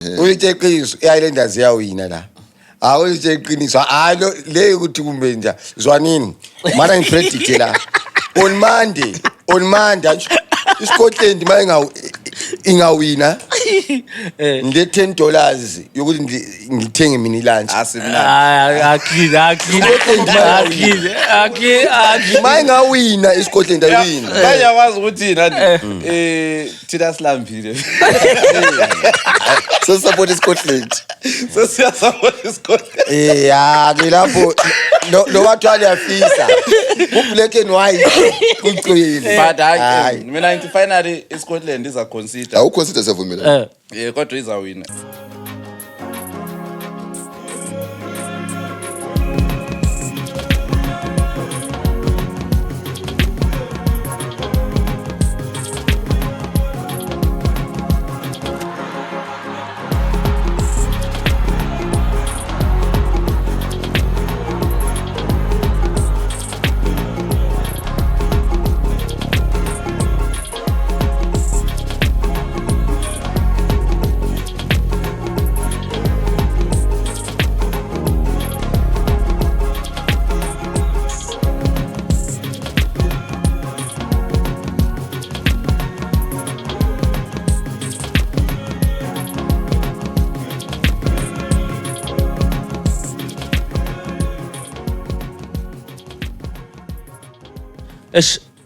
Uyithe iqiniso iHighlanders iyawina la. Uyithe iqiniso hayi le ukuthi kumbe nje zwanini. Mana ngipredict la. On Monday iScotland ingawina nge $10 yokuthi ngithenge mina ilunch ingawina iScotland ayini bayakwazi ukuthi thina silambile support iScotland support iScotland ke lapho lo wathwala yafisa black and white kucwile but hayi mina ngithi finally iScotland iza consider awuconsider sevumela kodwa izawina.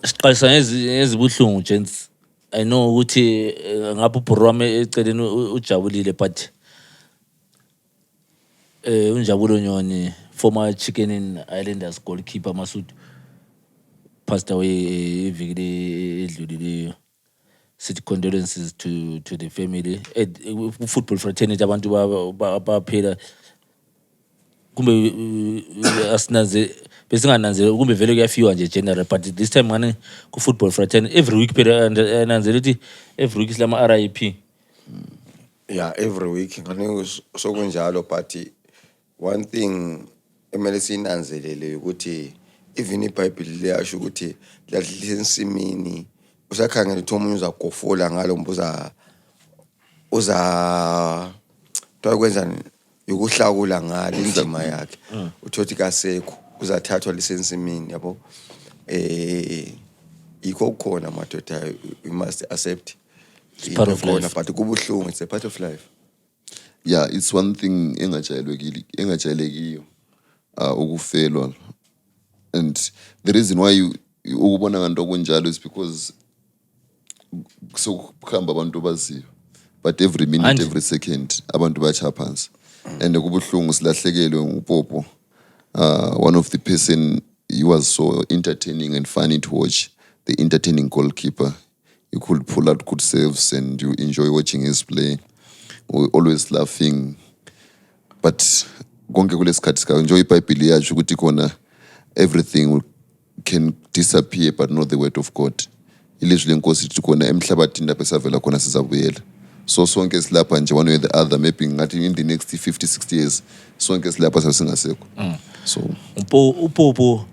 Siqalisa ngezibuhlungu gents. I know ukuthi ngapha ubhoro wami eceleni ujabulile but unjabulo Nyoni former Chicken Highlanders goalkeeper Masud passed away eviki edlulileyo. Sithi condolences to the family. Football fraternity abantu baphela kumbe asinaze besingananzela kumbe vele kuyafiwa nje general but this time ngane ku football fraternity every week phela ananzela ukuthi every week silama RIP every week ngane sokunjalo but one thing emele sinanzelele ukuthi even iBhayibheli liyasho ukuthi ladlisa ensimini usakhangela ukuthi umuntu uzagofola ngalo mbuza kwenzani yokuhlakula ngale indima yakhe uthothi kasekho uzathathwa lisensimini yabo ikho khona madoda we must accept it's part of life but kubuhlungu it's a part of life. Yeah, it's one thing engajayelekiyo ukufelwa, and the reason why ukubona nganto kunjalo is because so kuhamba abantu baziyo but every minute every second abantu bacha phansi and kubuhlungu silahlekelwe uPopo. One of the person, he was so entertaining and funny to watch, the entertaining goalkeeper. You could pull out good saves and you enjoy watching his play. Always laughing. But konke kulesikhathi sika enjoy iBhayibheli yacho ukuthi kona everything can disappear but not the word of God. Ilizwi lenkosi lithi kona emhlabathini lapho esavela khona sizabuyela. So sonke silapha nje one way or the other maybe ngathi in the next 50-60 years sonke silapha sasingasekho. So uPopo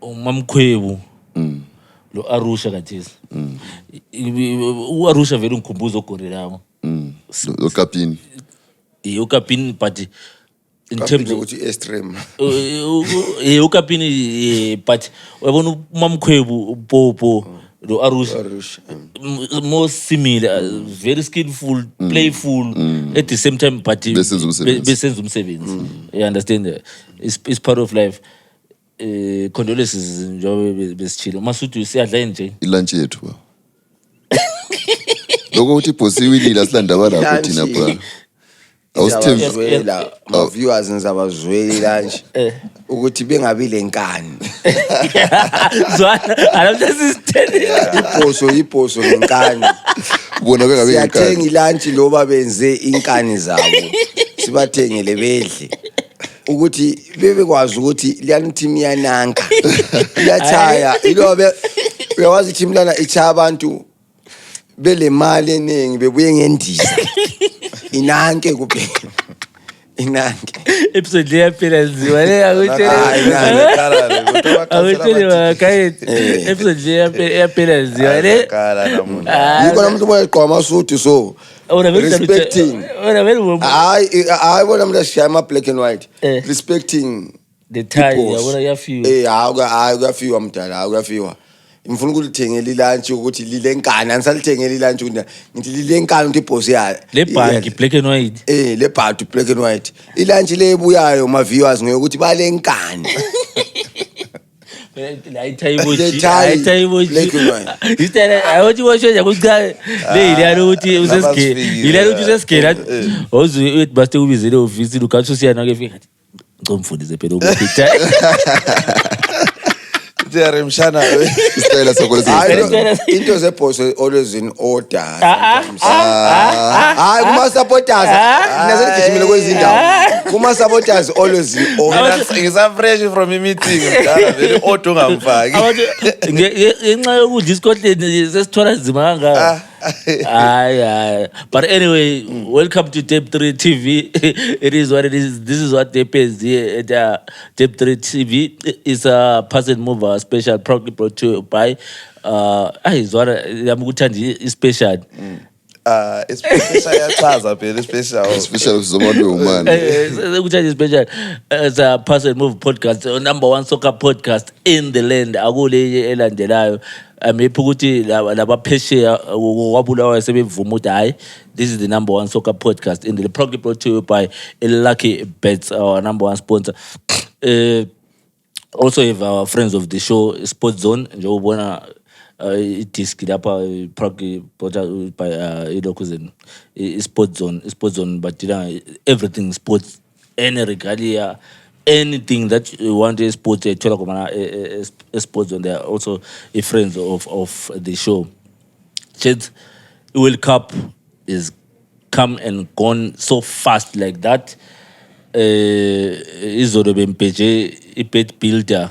uMamkhwebu lo Arusha kathesi uArusha vele ungikhumbuza uGorilamo lo Kapini uKapini but in terms of extreme uKapini but uyabona uMamkhwebu uPopo lo Arusha more similar very skillful playful at the same time but besenza umsebenzi you understand it's part of life. Condolences njobe besichilo Masudu siyadla nje ilunch yethu lokho uthi possibility asilandaba lapho thina bra awusithemba ma viewers ngizabazweli lunch ukuthi bengabi lenkani zwana alabasisithele iposo lenkani bona bengabi lenkani siyathenga ilunch loba benze inkani zabo sibathengele bedle ukuthi bebekwazi ukuthi liyani team yananka liyachaya ilobe uyawazi team lana ichaya abantu bele mali eningi bebuye ngendiza inanke kuphela inanke episode leyaphela nziwa le akutshele wakayeti episode leyaphela nziwa le yikho namuntu moya igqoma suthi so Respecting. I want them to share my black and white. Eh. Respecting the tie peoples. yabona kuyafika Akuyafiwa mdala akuyafiwa ngifuna ukulithengela ilunch ukuthi lile nkani anisalithengeleli ilunch ukuthi ngithi lile nkani ukuthi ibhosi yayo le bhanki black and white le bhanki black and white ilunch le ebuyayo ma viewers ngokuthi bale nkani la tie emoji The tie, black and white. istela ayothi washo nje kucha le ilalo ukuthi usesgate ilalo ukuthi usesgate ozu it baste ubizele office ukathu siyana ke fika ngomfundise phela ukuthi Jerry mshana. Isitayela sakho lesi. Into zebhosi always in order. Hayi kuma supporters naseligijimile kwezindawo. Kuma supporters always in order. Ngisa fresh from meeting mdala vele odo ngamfaki. ngenxa yokudla iScotland sesithola nzima kangaka Aye. But anyway, welcome to Tape 3 TV. It is what it is. This is what Tape is here at Tape 3 TV. It's a pass and mover special proudly brought to you by Izwana Yamukutanji special. Special yachaza phela special. Special zomuntu umani. Yamukutanji special. It's a pass and move podcast, number one soccer podcast in the land. Akule elandelayo. Maybe ukuthi laba phesheya wabulawa sebevuma ukuthi hayi this is the number one soccer podcast in the program brought to you by Lucky Bets, our number one sponsor. Also have our friends of the show Sports Zone nje ubona idisk lapha program brought by ilokuzeni Sports Zone but everything sports, any regalia, anything that you want a sports a sports on there. Also a friends of the show. Chad, World Cup is come and gone so fast like that. Izolo bempeje ibet builder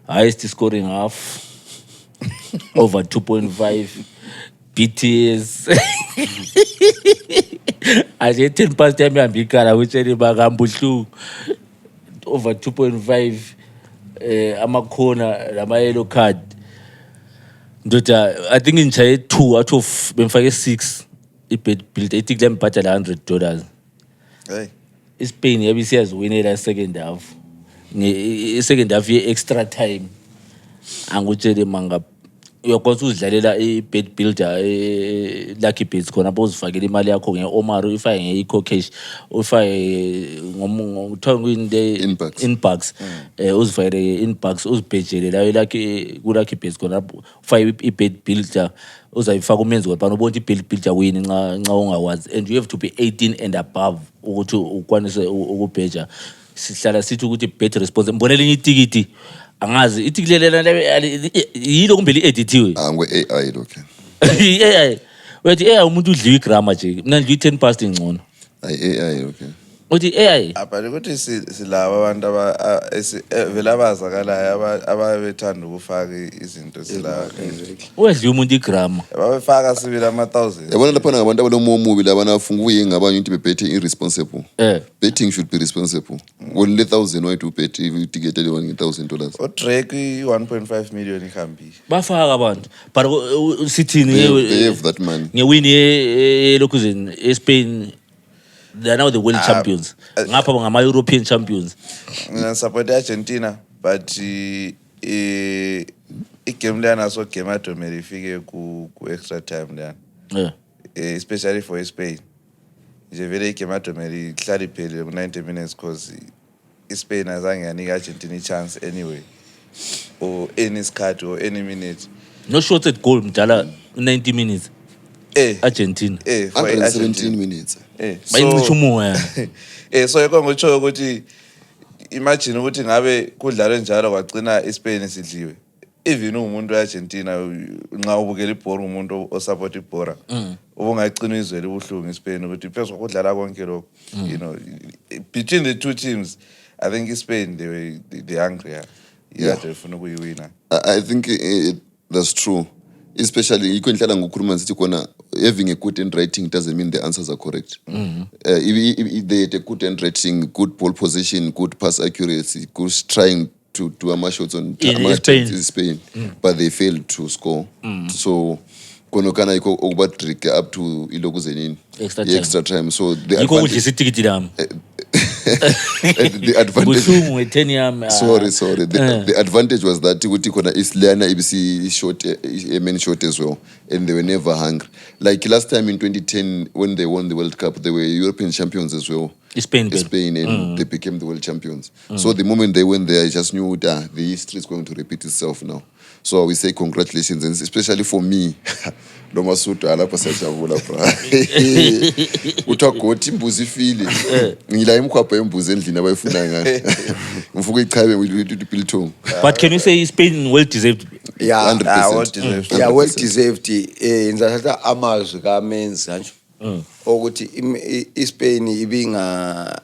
highest scoring half over 2.5 BTS. Aje 10 past time yambikala which any bakambuhlu over 2.5 amakhona lama yellow card ndoda I think ngichaye 2 out of bemfake 6 ibet build I think lembhatala $100. Hey, iSpain yabisiyazwinela second half second half ye extra time angutshele manga uyakwazi uzidlalela ibet builder Lucky Bets khona bozifakela imali yakho ngeOmar ifake ngeIco Cash ufake ngomthongo inbox uzifakele inbox uzibhejele la Lucky Bets khona ufake ibet builder uzayifaka umenzi kodwa ubona ibet builder win nxa ungawazi and you have to be 18 and above ukuthi ukwanise ukubheja sihlala sithi ukuthi bet responsible mbonela itikiti angazi itikilelela yilo kumbeli editiwe ngwe AI lokho AI wethi AI umuntu udliwa igrammar nje mina nje 10 past ngcono AI okay uthi AI apha ukuthi silaba abantu vele abazakalayo ababethanda ukufaka izinto silaba wedliwa umuntu igrammar babefaka sibili ama-1000. yabona lapha ngabantu abalomubi labana afunga uyinga abanye ukuthi bebethe irresponsible. Betting should be responsible. Only 1,000 why to bet if you ticket $1,000. uDrake i-1.5 million ihambile bafaka abantu but sithini They have that money. ngewini lokuzeni eSpain. They are now the world champions. Ngapha ngama European champions. Mina support Argentina but igame lana so game adomela ifike ku extra time lana. Especially for Spain. Nje vele igame adomela ihlala iphele ku 90 minutes because Spain azange yanika Argentina a chance anyway. Or any scat or any minute. No shot at goal mdala 90 minutes. Argentina. For 117 minutes. Bayincisha umoya. So yiko ngotsho ukuthi imagine ukuthi ngabe kudlalwe njalo kwagcina iSpain sidliwe. Even umuntu weArgentina nxa ubukela ibhola umuntu osupport ibhola ubungagcina izwele ubuhlungu iSpain ukuthi phezulu kudlala konke lokho. You know, between the two teams I think Spain they hungry. Yeah, defuna ukuyiwina. I think that's true. Especially you can tell ngokhuluma sithi kona having a good handwriting doesn't mean the answers are correct. If they had a good handwriting, good ball position, good pass accuracy, good trying to do a shots on Spain, Spain but they failed to score. So konokana iko okubatrick up to ilokuze nini extra time so the yikho udlisa itikiti lami the advantage buhlungu nge10 yami sorry the advantage was that ukuthi khona isilana ibisi short a main short as well and they were never hungry like last time in 2010 when they won the World Cup they were European champions as well Spain and they became the world champions so the moment they went there I just knew that the history is going to repeat itself now so we say congratulations and especially for me lo masudu alapha sajabula bra uthiwa goti imbuzi ifile ngila imkhwapha yembuzi endlini abayifuna ngani mfuku ichabe ubilthong but can you say Spain well deserved yeah 100%. yeah well deserved ngizathatha amazwi kaMenzi kanje ukuthi iSpain ibinga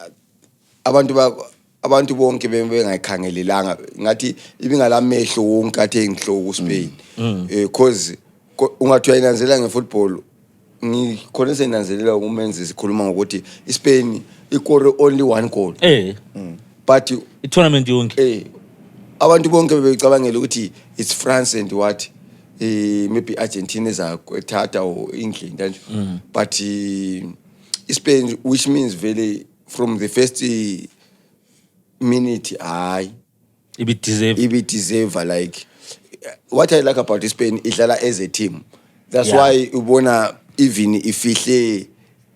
abantu bonke bengayikhangelelanga ngathi ibingalamehlo wonke athe inhloko uSpain because ungathi uyayinanzelela ngefootball ngikhona senanzelela uMenzi sikhuluma ngokuthi iSpain ikore only one goal but i-tournament yonke abantu bonke bebecabangela ukuthi it's France and what maybe Argentina ezakuthatha or England kanje but Spain which means very from the first minute it deserve like what I like about Spain idlala as a team that's why ubona even ifihle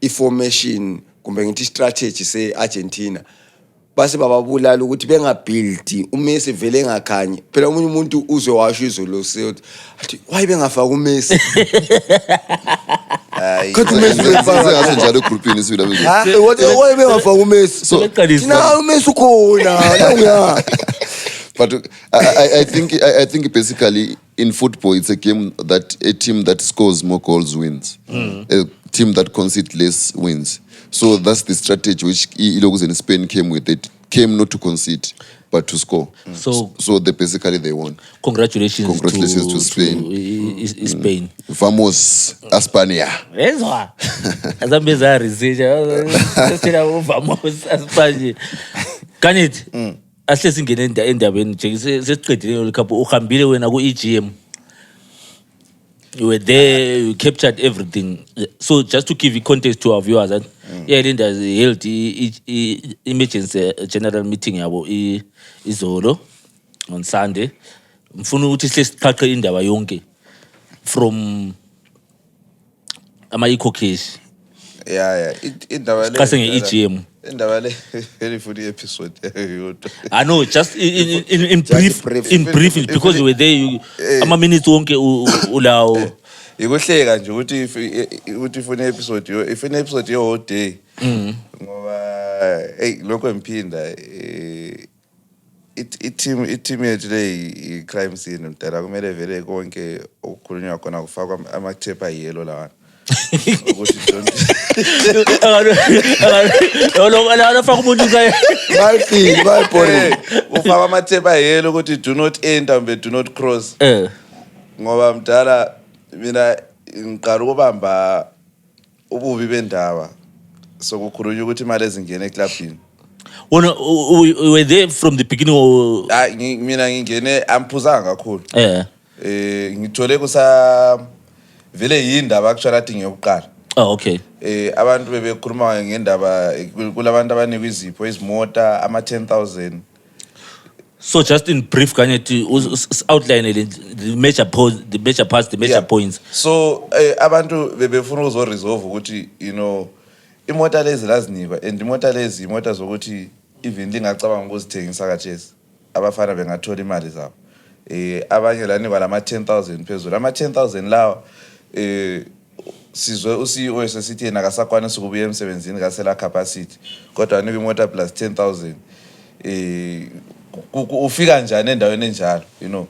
information kumbe ngithi strategy se Argentina base bababulala ukuthi bengabuild uMessi vele engakhanyi phela umunye umuntu uzwe washo izolo sethi athi why bengafaka uMessi kathi uMessi ngathi njalo groupini sibila why bengafaka uMessi so thina uMessi ukhona la but I think basically in football it's a game that a team that scores more goals wins a team that concedes less wins so that's the strategy which ilokuze in Spain came with it came not to concede but to score so they basically they won congratulations to Spain Spain vamos España ezwa azambezari sija sesina vamos España kanit ahle singene endabeni nje sesiqedile World Cup uhambile wena ku EGM you were there you captured everything so just to give you context to our viewers that Linda held emergency general meeting yabo izolo on Sunday mfuna ukuthi sesiqhaqhe indaba yonke from ama-eco case indaba le qase nge-EGM indaba le very funny episode yodwa I know just in brief because you were there ama-minutes wonke ulawo ikuhleka nje ukuthi ifuna episode yo whole day ngoba lokho emphinda i-team yethu le i-crime scene mdala kumele vele konke okukhulunywa khona kufakwa ama-tape ayelo lawana ukuthi lo faka umuntu kaye bayibhore ufaka ama-tape ayelo ukuthi do not enter mbe do not cross ngoba mdala mina ngiqala ukubamba ububi bendaba sokukhulunywa ukuthi imali ezingene eklabhini we were there from the beginning or mina ngingene amphuzanga kakhulu ngithole kusa vele yindaba actually adinge ukuqala okay abantu bebekhuluma ngendaba kulabantu abanikwa izipho izimota ama-10,000 so just in brief kanye to outline the major parts the major points so abantu bebefuna ukuzoresolve ukuthi you know imota lezi lazinikwa and imota lezi imota zokuthi even lingacabanga ukuzithengisa kajesi abafana bengathola imali zabo abanye lanikwa lama-10,000 phezulu ama-10,000 lawa sizwe uCEO sesithi yena akasakwana sokubuya emsebenzini kasela capacity kodwa anikwa imota plus 10,000 ufika njani endaweni enjalo you know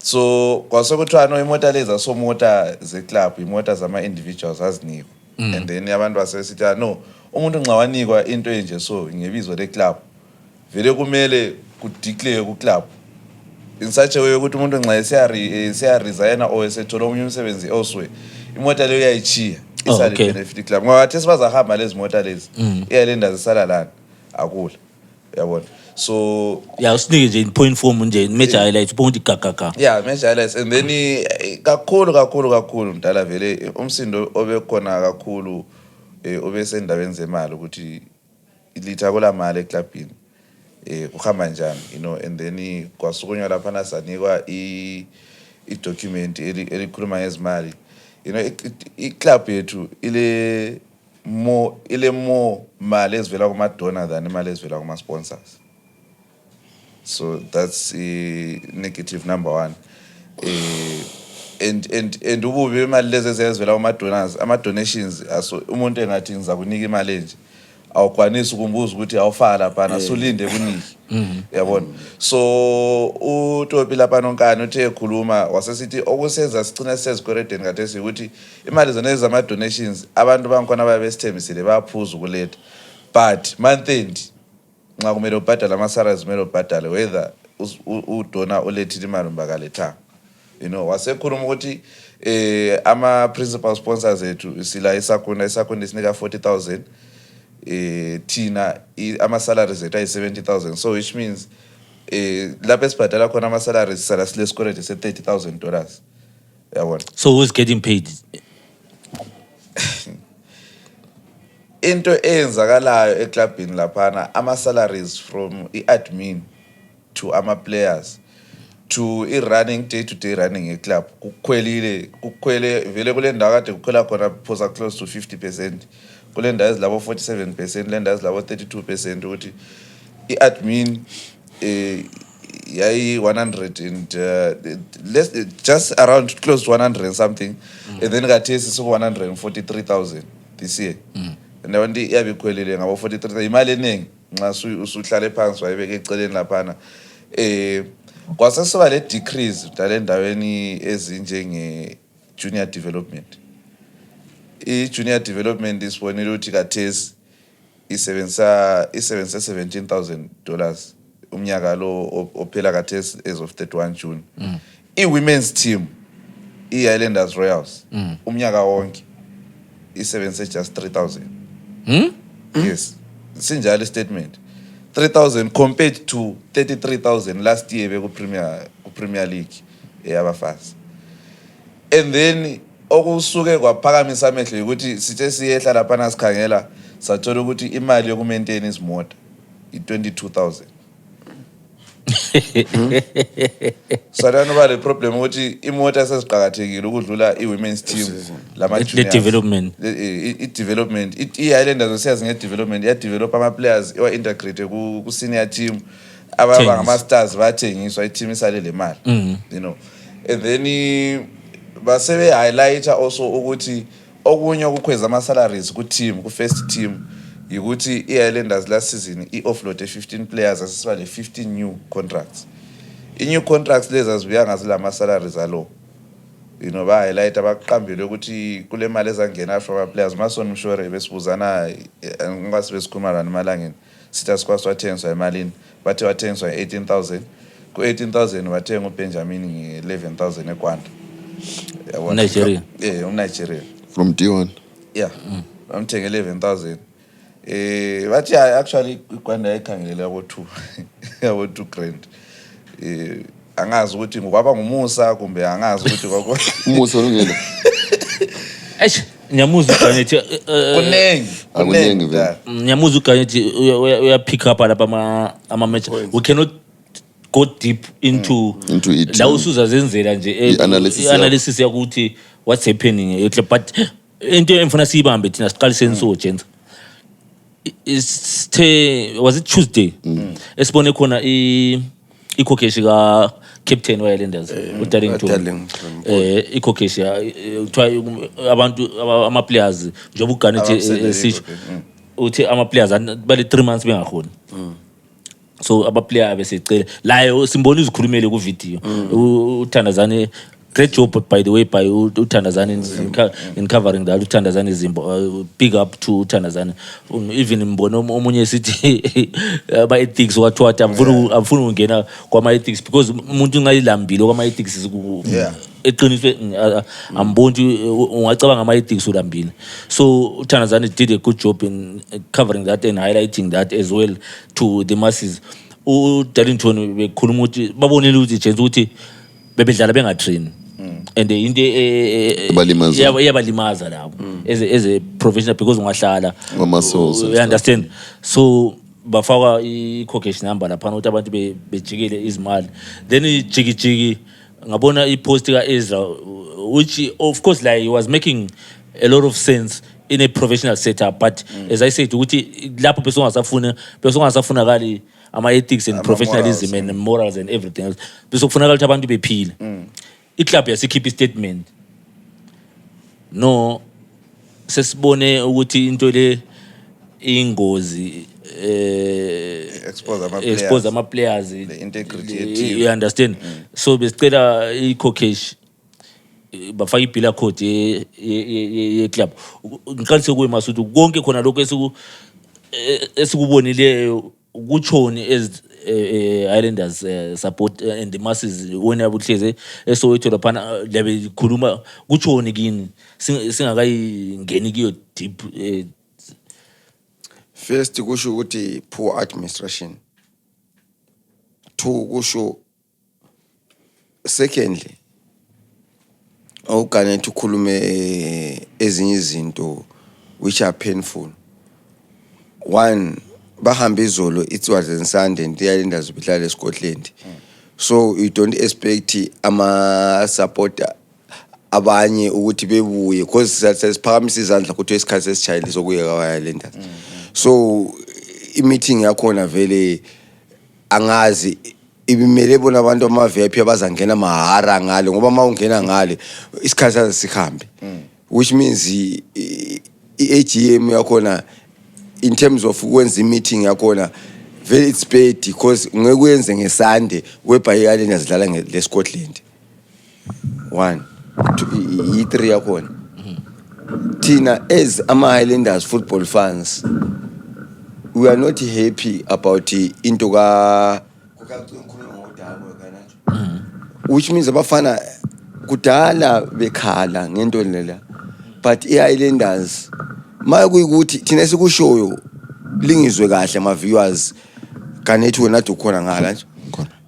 so kwasokuthiwa no imota lezi asomota ze-club imota zama-individuals azinikwa and then abantu basesithi no umuntu nxa wanikwa into enje so ngebizo le-club vele kumele kudeclare ku-club in such a way ukuthi umuntu nxa eseyaresigna or esethola omunye umsebenzi elsewhere imota leyo uyayichiya isale benefit club ngoba athi sibazahamba lezi mota lezi iyalenda zisala lana akula yabona. So Yeah, usinike nje in point form nje major highlights ubona ukuthi gaga. yeah, major highlights. And then kakhulu mdala vele umsindo obekhona kakhulu obesendaweni zemali ukuthi ilitha kula mali eklabhini kuhamba njani, you know. And then kwasukunywa lapha sanikwa i-document elikhuluma ngezimali, you know. I-club yethu ile more mali ezivela kuma-donor than imali ezivela kuma-sponsors. So that's negative number one. And ububi bemali lezi ezivela kuma-donors, ama-donations, umuntu engathi ngizakunika imali enje awukwanisi ukumbuza ukuthi awufaka lapha sulinde kuniki, yabona. So uTopi lapha nonkani uthe ekhuluma wasesithi okusenza sicina sezikweredeni kathesi ukuthi imali zona ezama donations abantu bankhona bayabesithembisile bayaphuza ukuletha, but month end nxa kumele ubhadala ama-salaries kumele ubhadale whether udona ulethile imali umbakaletha, you know. Wasekhuluma ukuthi ama-principal sponsors ethu sila Isakunda isinika 40,000, thina ama-salaries ethu ayi-70,000, so which means lapho esibhadala khona ama-salaries sala silesikwelede se-$30,000, yabona. So who's getting paid? Into eyenzakalayo eklabhini laphana ama-salaries from i-admin to ama-players to i-running day-to-day running ye-club kukhwele vele kule ndawo kade kukhwela khona phosa close to 50%, kule ndawo ezilabo 47%, kule ndawo ezilabo 32%, ukuthi i-admin yayi 100 and just around close to 100 and something, and then kathesi siku 143,000 this year. Ndawo ndi iyabe ikhwelile ngabo 43,000, imali eningi nxa usuhlale phansi wayibeka eceleni laphana. Kwasesiba le decrease dala endaweni ezinjenge junior development. I-junior development isibonile ukuthi kathesi isebenzisa $17,000 umnyaka lo ophela kathesi as of 31 June. I-women's team i-Highlanders Royals umnyaka wonke isebenzise just 3,000. Yes, sinjalo statement. 3,000 compared to 33,000 last year beku Premier League yabafazi. And then okusuke kwaphakamisa amehlo ukuthi sithe siyehla lapha sikhangela sathola ukuthi imali yokumaintain izimoto i-22,000. So lana ba le problem ukuthi imoto seziqhakathekile ukudlula i-women's team lama juniors. The development. I-development i-Highlanders siyazi nge-development ya-develop ama-players iwa-integrate ku-senior team ababa ngama-stars bathengiswa i-team isale le mali, you know. And then basebe-highlighta also ukuthi okunye okukhweza ama-salaries ku-team, ku-first team yikuthi i-Highlanders last season i-offload 15 players asisiba le 15 new contracts. I-new contracts lezi azibuya ngazila ama-salaries alo, you know. Ba-highlighta baqambile ukuthi kule mali ezangena from ama-players Mason Mshore besibuzana ngasi besikhuluma lana emalangeni sithi asikwazi wathengiswa emalini, bathe wathengiswa 18,000, ku-18,000 wathenga uBenjamin nge-11,000 eKwanda, yabona. Nigeria. Nigeria From D1. Yeah, bamthenga 11,000. Bathi actually iKwanda yayikhangelela yabo 2 grand. Angazi ukuthi ngokwaba ngumusa kumbe angazi ukuthi kwakho Umusa ungena. Nyamuzu Ganethi kunengi vele. Nyamuzu Ganethi uya pick up lapha ama-match. We cannot go deep into it. La usuza zenzela nje analysis yakuthi what's happening but into emfuna siyibambe thina siqale senso gents. Was it Tuesday? Esibone khona ikhokeshi ka captain wa-Highlanders uDarlington. Ikhokeshi abantu ama-players njengoba uGanethi sisho uthi ama-players bale 3 months bengakhona. So aba-player besecela layo simbona izikhulumele ku-video uThandazane. Great job by the way by uThandazane in covering that. uThandazane Zimbo, big up to uThandazane. Even mbona omunye sithi ama-ethics wathi amfuna ungena kwama-ethics because umuntu ngayilambile kwama-ethics eqiniswe amboni ungacabanga ama-ethics ulambile. So Thandazani did a good job in covering that and highlighting that as well to the masses. uDarlington bekhuluma ukuthi babonile ukuthi Jens ukuthi bebedlala bengatrain and into iyabalimaza labo as a professional because ungahlala you understand. So bafaka i-cocation number lapha ukuthi abantu bejikile izimali then ijikijiki ngabona i-post ka-Ezra which of course like he was making a lot of sense in a professional setup, but as I said ukuthi lapho besungasafunakali ama-ethics and professionalism and morals and everything else besokufunakala ukuthi abantu bephile. I-club yasikhipha i-statement no sesibone ukuthi into le ingozi expose ama-players the integrity ye-team. you understand. So besicela i-cocash bafaka i-bill code ye-club ngiqalise kuwe Masudu konke khona lokho esikubonileyo kuchoni as Islanders support and the masses wena buhleze eSoweto laphana lebe khuluma kuchoni kini singakayingeni kiyo deep. First kusho ukuthi poor administration. 2 kusho secondly awukane ukukhulume ezinye izinto which are painful. 1 bahambe izolo it was on Sunday and Islanders bedlala eScotland. So you don't expect ama supporter abanye ukuthi bebuye because sesiphakamisa izandla ukuthi isikhathi sesijayile sokuya kwaIslanders. So i-meeting yakhona vele angazi ibimele bona abantu ama-VIP abazangena mahara ngale ngoba mawungena ngale isikhathi asihambe, which means i-AGM yakhona in terms of ukwenza i-meeting yakhona very it's paid because ngeke uyenze ngeSunday webha i-Islanders dlala le-Scotland. 1 3 yakhona thina as ama-Highlanders football fans we are not happy about into which means abafana kudala bekhala ngento lela but i-Islanders mayekuyikuthi thina sikushoyo lingizwe kahle ama viewers kanethi wena ukhona ngala nje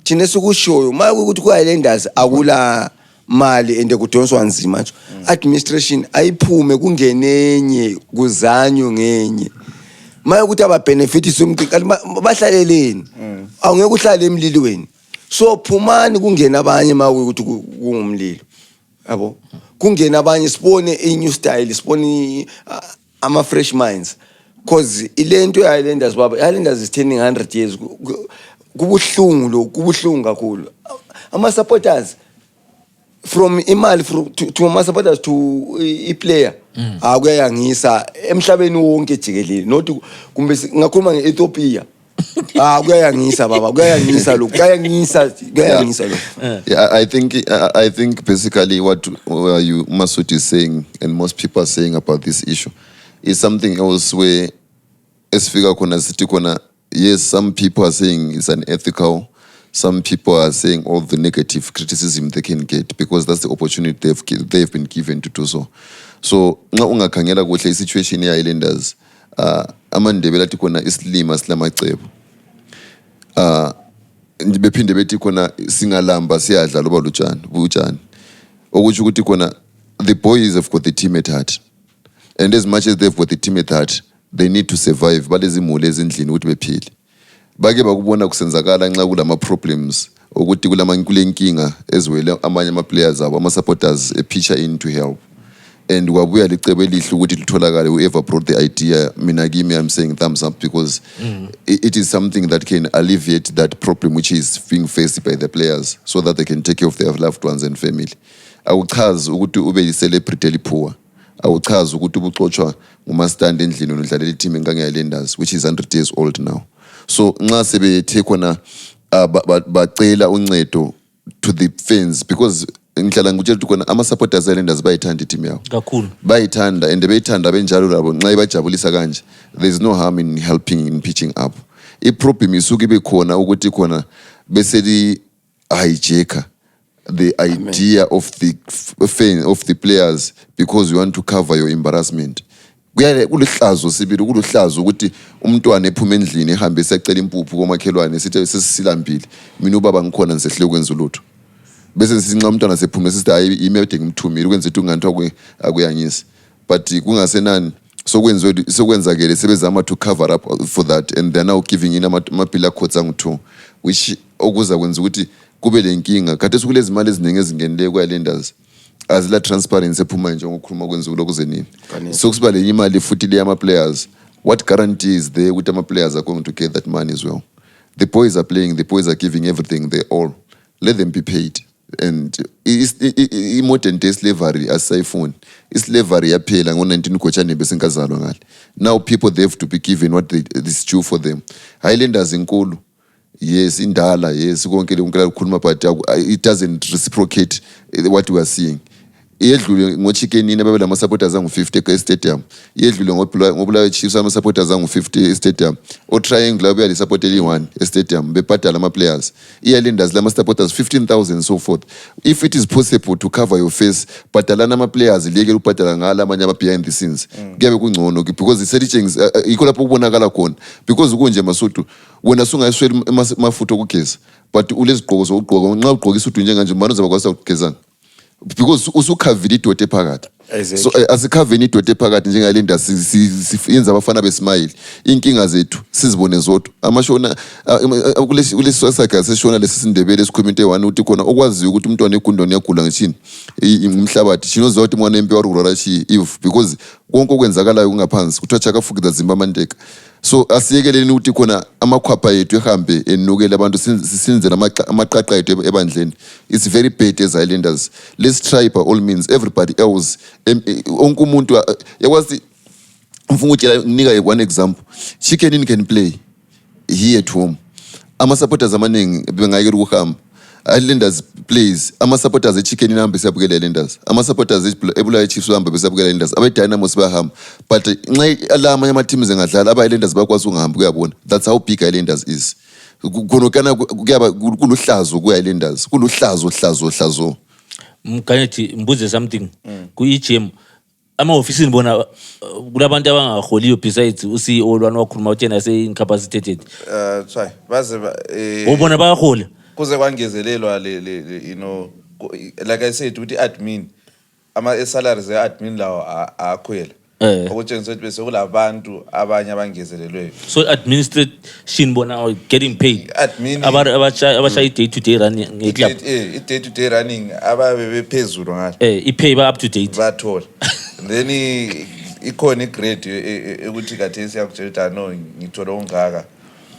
thina sikushoyo mayekuyikuthi ku-Islanders akula mali ende kudonswa nzima nje administration ayiphume kungenenye kuzanyo ngenye mayekuthi aba benefits umqikali bahlaleleni awungeke uhlale emlilweni so phumani kungena abanye mayekuthi kungumlilo yabo kungena abanye sibone a new style sibone ama fresh minds because ilento ye-Islanders baba i-Islanders is turning 100 years kubuhlungu lo kubuhlungu kakhulu ama supporters from imali to ama supporters to i-player kuyayangisa emhlabeni wonke jikelele not kumbe ngakhuluma nge-Ethiopia kuyayangisa baba kuyayangisa lo kuyayangisa lo. Yeah, I think basically what you Masud is saying and most people are saying about this issue is something else where esifika khona sithi khona yes some people are saying it's unethical. Some people are saying all the negative criticism they can get because that's the opportunity they've been given to do so. So nxa ungakhangela kuhle i-situation ye-Islanders amandebela athi khona isilima silamacebo bephinde bethi khona singalamba siyadla loba butshani okuthi ukuthi khona the boys have got the team at heart and as much as they've got the team at heart they need to survive balezimuli ezindlini ukuthi bephile bake bakubona kusenzakala nxa kulama problems ukuthi kulenkinga ezwele amanye ama players abo ama supporters pitcher in to help and kwabuya licebo elihle ukuthi litholakale whoever brought the idea mina kimi I'm saying thumbs up because it is something that can alleviate that problem which is being faced by the players so that they can take care of their loved ones and family. Awuchazi ukuthi ube yi-celebrity elipoor awuchazi ukuthi ubuxotshwa ngumastand endlini nodlalela i-team engange-Islanders which is 100 years old now. So nxa sebethe khona bacela uncedo to the fans because ngihlala ngikutshela ukuthi khona ama supporters e-Islanders bayithanda i-team yawo kakhulu bayithanda and beyithanda benjalo labo nxa ibajabulisa kanje there is no harm in helping in pitching up. I-problem isuke ibe khona ukuthi khona beseli hijacker the idea of the fame of the players because you want to cover your embarrassment. Kuluhlazo sibili kuluhlazo ukuthi umntwana ephuma endlini ehambe esacela impuphu komakhelwane sithi sesisilambile mina ubaba ngikhona ngisehle ukwenza ulutho bese sisinxa umntwana sephuma sithi hayi imede ngimthumile ukwenza ukuthi unganthi akuyangisa but kungasenani sokwenzakele sebezama to cover up for that and they're now giving in amapila quotes angu-2 which okuza kwenza ukuthi kube lenkinga kade sukulezi mali eziningi ezingenele kwa-lenders azila transparency ephuma nje ngokukhuluma kwenzulo kuze nini sokusiba le imali futhi le ama-players what guarantee is there ukuthi ama-players are going to get that money as well? The boys are playing, the boys are giving everything, they all let them be paid. And modern day slavery asayifuni islavery yaphela ngo-19 Gotshane besenkazalwa ngale. Now people they have to be given what is due for them. Highlanders inkulu, yes, indala, yes, konke ukukhuluma but it doesn't reciprocate what we are seeing. Yedlule ngochikenini babela ama supporters angu-50 e-stadium. Yedlule ngobulawayo Chiefs ama supporters angu-50 e-stadium. O Triangle abuya li support eli-1 e-stadium bebhadala ama-players. Highlanders lama supporters 15,000 and so forth. If it is possible to cover your face, bhadalana ama-players liyeke ubhadala ngala amanye behind the scenes. Kuyabe kungcono because i-settings yikho lapho kubonakala khona because kunje Masutu wena sungayiswela amafutha okugeza but ulezigqoko zokugqoka nxa ugqoka isudu njenganje mbani uzabakwazi ukugezana because usukhavile idote phakathi. So asikhaveni idote phakathi njengalinda siyenza abafana besmile inkinga zethu sizibone zodwa amashona kulesi sakhe seshona lesindebele esikhommente 1 uthi khona okwaziyo ukuthi umntwana egundoni yagula ngechini umhlabathi chinoza ukuthi mwana empe warugula chi if because konke okwenzakalayo kungaphansi kuthiwa chakafukida zimba manteka. So asiyekeleni ukuthi khona amakhwapha yethu ehambe enukele abantu sinzela amaqaqa yethu ebandleni. It's very bad as Highlanders. Let's try by all means everybody else onke umuntu yakwazi mfunga utshela nika one example. Chicken can play here at home. Ama supporters amaningi bengayekela ukuhamba. Highlanders plays ama supporters eChicken ihambe siyabukela Highlanders. Ama supporters eBulawayo Chiefs bahamba besiyabukela Highlanders. Abe Dynamos bayahamba. But nxa la amanye ama teams engadlala aba Highlanders bakwazi ungahamba kuyabona. That's how big Highlanders is. Konokana kuyaba kuluhlazo ku-Highlanders. Kuluhlazo. Mkanyethi mbuze something ku-EGM ama-ofisini bona kulabantu abangaholiyo besides u-CEO lwana wakhuluma uthena se-incapacitated baze ubona bayahola kuze kwangezelelwa you know like I said ukuthi admin salaries e-admin lawo akhwela okutshengisa ukuthi bese kulabantu abanye abangezelelweyo so administration bona are getting paid admin abashaya i-day to day running ngeclub i-day to day running ababe bephezulu ngalo i-pay ba up to date bathola then ikhona igrade ukuthi kade siyakutshela ukuthi no ngithola ongaka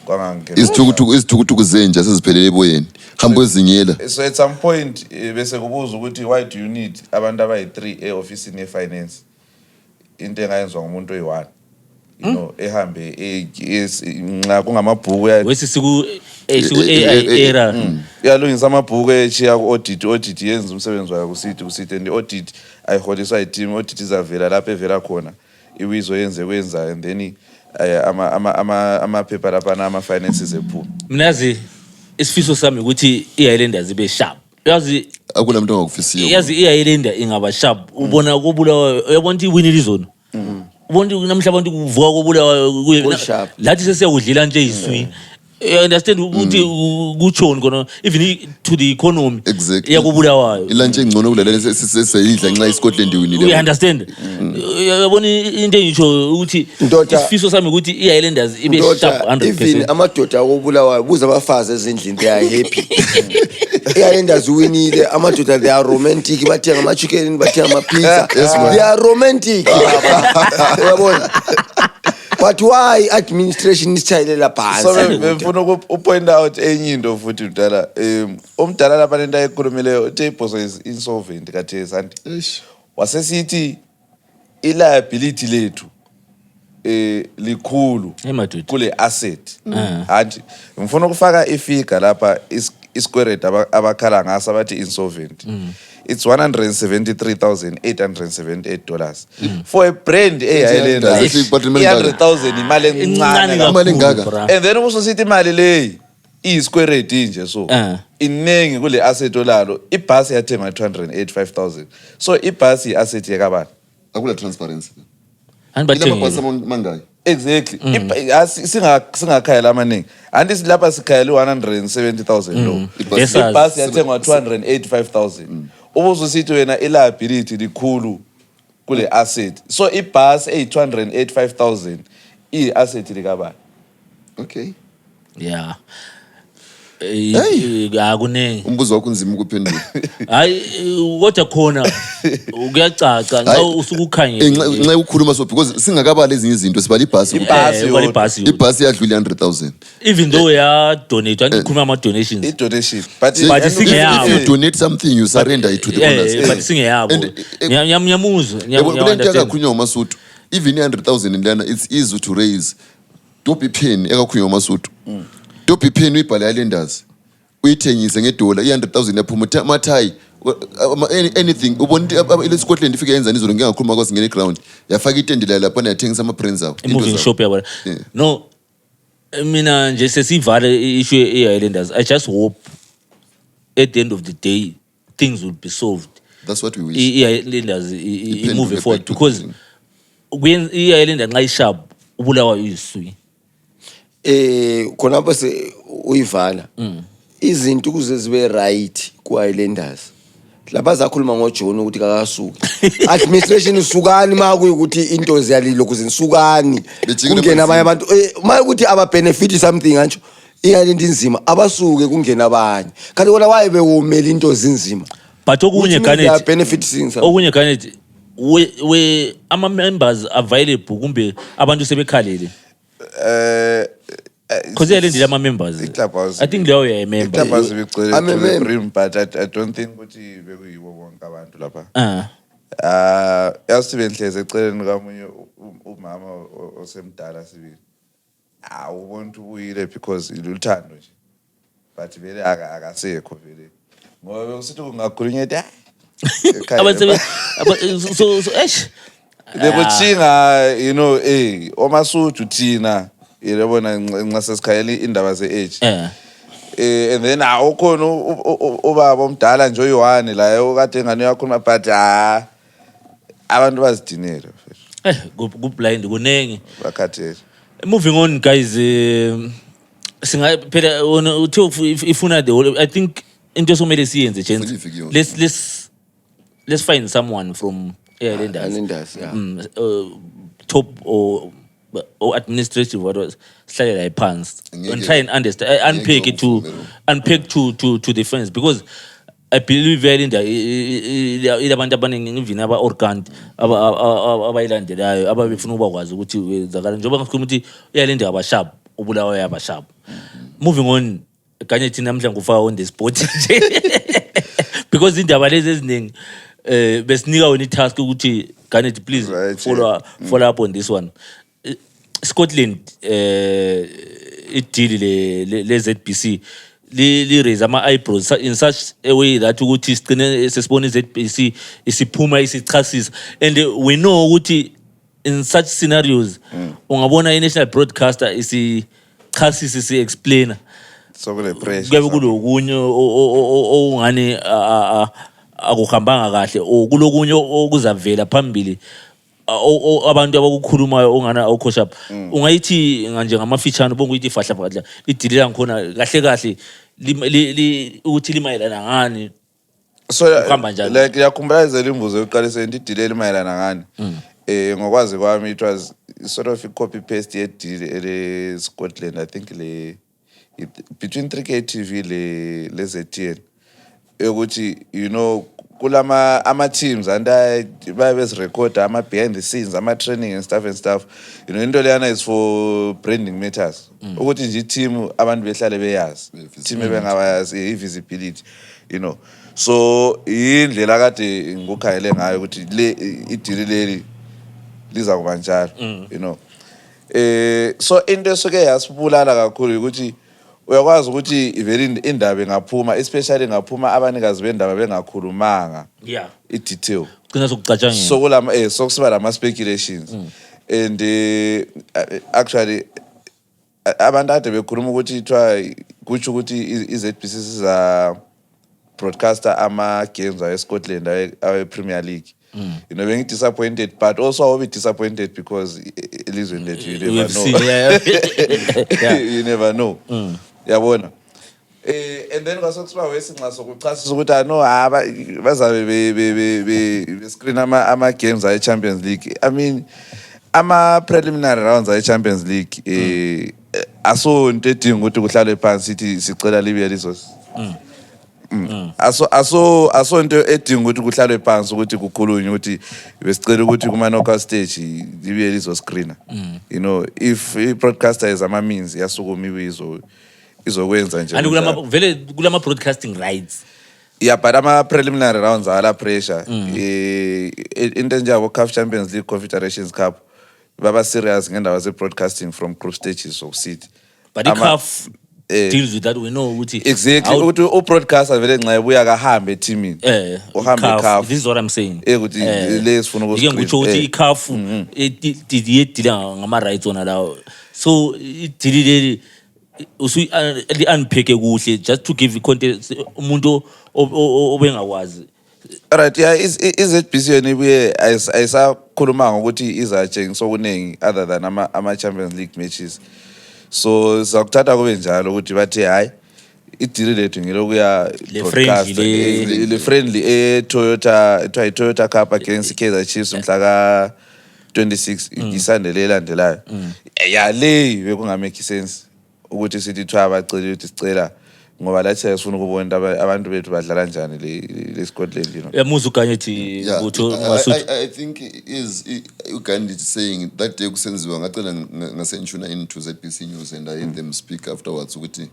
kwangangena izithukuthukhu zenja seziphelele eboyeni hambo ezingela. So at some point bese kubuza ukuthi why do you need abantu abayi-3 e-ofisini ye-finance into engayenzwa ngumuntu oyi-1 you know ehambe nxa kungamabhuku wesiku AI era yalungisa amabhuku echiya ku-audit yenza umsebenzi wayo kusithi and i-audit ayiholiswa yi-team i-audit izavela lapho evela khona iwizo yenze kwenza and then amaphepha laphana ama-finances ephuma. Mnazi isifiso sami ukuthi i-Highlanders ibe sharp yazi akuna muntu ongakufisiyo yazi i-Highlander ingaba sharp ubona kubulawayo uyabona ukuthi iwinile izona ubona ukuthi namhla abantu kuvuka kubulawayo lathi sesiyakudlela nje iswi understand ukuthi kuchoni kona even to the economy yakubulawayo ilanje engcono kulalela sesiyidla nxa iScotland iwinile you understand yabona into engisho ukuthi isifiso sami ukuthi i-Highlanders ibe sharp 100%. Even amadoda akubulawayo buza abafazi ezindlini they are happy. I-Highlanders winile amadoda they are romantic bathenga ama-chicken bathenga ama-pizza they are romantic uyabona. But why administration isithayelela phansi? So befuna upoint out enye into futhi udala umdala lapha lento ayikhulumileyo uTeboso is insolvent kathesi anti wasesithi i-liability lethu likhulu kule asset anti ngifuna ukufaka ifigure lapha isquared abakhala ngaso abathi insolvent. It's $173,878 for a brand e-Highlanders. 300,000 imali encane kakhulu. And then also sithi imali leyi i-square rate nje so iningi kule asset olalo ibhasi yathengwa 285,000 so ibhasi i-asset yakabani akula transparency Anibathengile. ilama mangayi exactly singakhayela amaningi anti lapha sikhayela 170,000 lo Yes, ibhasi yathengwa 285,000 ubuzusithi wena i-liability likhulu kule asset so ibhasi eyi-285,000 iyi-asset likabani okay Yeah. Hey. Akuningi. umbuzo wakho unzima ukuphendula Hayi kodwa khona kuyacaca nxa usuke ukhangele. nxa ukhuluma so because singakabala ezinye izinto sibala ibhasi ibhasi yadlula 100,000 even though ya donate angikhuluma ama donations. i-donation But if you donate something you surrender it to the owners but singeyabo. Ngiyamuzwa. kulento yakakhunywa uMasuthu even 100,000 lana it's easy to raise dope pen ekakhunywa uMasuthu dope pen uyibhala yalenders uyithengise ngedola i100,000 yaphuma mathayi anything ubona ile Scotland ifike yenza izolo ngingakhuluma kwasi ngene ground yafaka itende la lapha yathengisa ama brands awo Moving shop yabo. No mina nje sesivale issue e-Highlanders. I just hope at the end of the day things will be solved. that's what we wish I-Highlanders move forward because when i-Highlanders nxa isharp ubulawa isui. Khona bese uyivala izinto kuze zibe right ku-Highlanders lapha zakhuluma ngoJohn ukuthi kakasuki administration isukani makuyi ukuthi into ziyalilo kuze nisukani kungena abanye abantu maye ukuthi aba benefit something kanjalo iyalento inzima abasuke kungena abanye kanti kona waye bewomela into zinzima But okunye Garnet benefit things okunye Garnet we ama members available kumbe abantu sebekhalele because i-Highlanders ama members I think leyo uyayimember iklabhazi bigcwele I'm a member. brim but I don't think ukuthi bekuyibo bonke abantu lapha yasibe nhleze eceleni kamunye umama osemdala sibili ubona ukuthi uyile because iluthando nje but vele akasekho vele ngoba usithi kungakhulunywa ethi abasebe so bekuthinga you know oMasuthu thina yabona nxa sesikhayela indaba ze-age and then ukhona ubaba omdala nje uYohane la okade engane yakhuluma but abantu bazidinela kublind kunengi bakhathele. Moving on guys singa phela uthi ifuna the whole I think into somele siyenze gents let's find someone from Highlanders top or administrative what was slightly like pants and try and understand unpack it to the friends because I believe very in the ilabantu abaningi even aba organ abayilandelayo ababefuna ukwazi ukuthi wenzakala njengoba ngisikhuluma ukuthi uyalinda abasharp ubulawa yabasharp moving on kanye thina namhla ngufaka on the spot because indaba lezi eziningi besinika wena itask ukuthi Garnet please follow up on this one. Scotland ideal le ZBC li raise ama eyebrows in such a way that ukuthi sigcine sesibona iZBC isiphuma isichasisa and we know ukuthi in such scenarios ungabona i-national broadcaster isichasisa isi-explainer So kule pressure kube kulokunye ongane akuhambanga kahle okulokunye okuzavela phambili abantu abakukhulumayo ongana awukhosha ungayithi nje ngamafitshana bonke ukuthi fahla fahla idilila ngikhona kahle kahle ukuthi limayelana ngani so uhamba njani like yakhumbula imvuzo yokuqalisa into idileli mayelana ngani ngokwazi kwami it was sort of a copy paste yedili ele Scotland I think between 3K TV le ZTN ukuthi you know kulama ama teams and babe record ama behind the scenes ama training and stuff you know into leyana is for branding matters ukuthi nje team abantu behlale beyazi team ebengabayazi i-visibility you know so indlela kade ngokhayele ngayo ukuthi le idili leli liza kuba njalo you know so into esoke yasibulala kakhulu ukuthi uyakwazi ukuthi vele indaba engaphuma especially ngaphuma abanikazi bendaba bengakhulumanga i-detail kugcina sokucatshangela so kulama sokusiba lama speculations and actually abantu ade bekhuluma ukuthi ithiwa kutsho ukuthi i-ZBC siza broadcaster ama-games awe-Scotland awe-Premier League. You know, being disappointed, but also I'll be disappointed because elizweni lethu you never We've know. seen, yeah. You never know. Yabona. And then kwasokusiba wesinxa sokuchasisa ukuthi no bazabe be screen ama games aye Champions League. I mean ama preliminary rounds aye Champions League aso into edinga ukuthi kuhlalwe phansi sithi sicela libe lizo. Aso into edinga ukuthi kuhlalwe phansi ukuthi kukhulunywe ukuthi besicela ukuthi kuma knockout stage libe lizo screener. You know, if a broadcaster is ama means yasukuma izokwenza nje. And kulama broadcasting rights. Yeah, but ama preliminary rounds ala pressure. Into njabo CAF Champions League Confederations Cup baba serious ngendawo ze broadcasting from group stages of seed. But the CAF deals with that, we know ukuthi exactly ukuthi u broadcaster vele nxa ebuya kahambe teamini. Uhambe CAF. This is what I'm saying. Ukuthi le sifuna ukuscreen. Ngikutsho ukuthi iCAF idila ngama rights ona lawo. So idilile usu unpack kuhle just to give content umuntu obengakwazi. Right, yeah, is ZBC yona ibuye ayisakhuluma ngokuthi izatshengisa okuningi other than ama Champions League matches. So sakuthatha kube njalo ukuthi bathi hayi idili lethu ngilokuya broadcast le friendly Toyota Cup against Kaizer Chiefs mhla ka 26 isandele elandelayo. Yeah, le bekunga make sense ukuthi sithi thwa abacela ukuthi sicela ngoba lathi sifuna ukubona abantu bethu badlala kanjani le Scotland, you know. Yamuza uganyethi utho Masuthu. I think is Ugandi saying that day kusenziwa ngacela ngasenshuna into ZBC News and I heard them speak afterwards ukuthi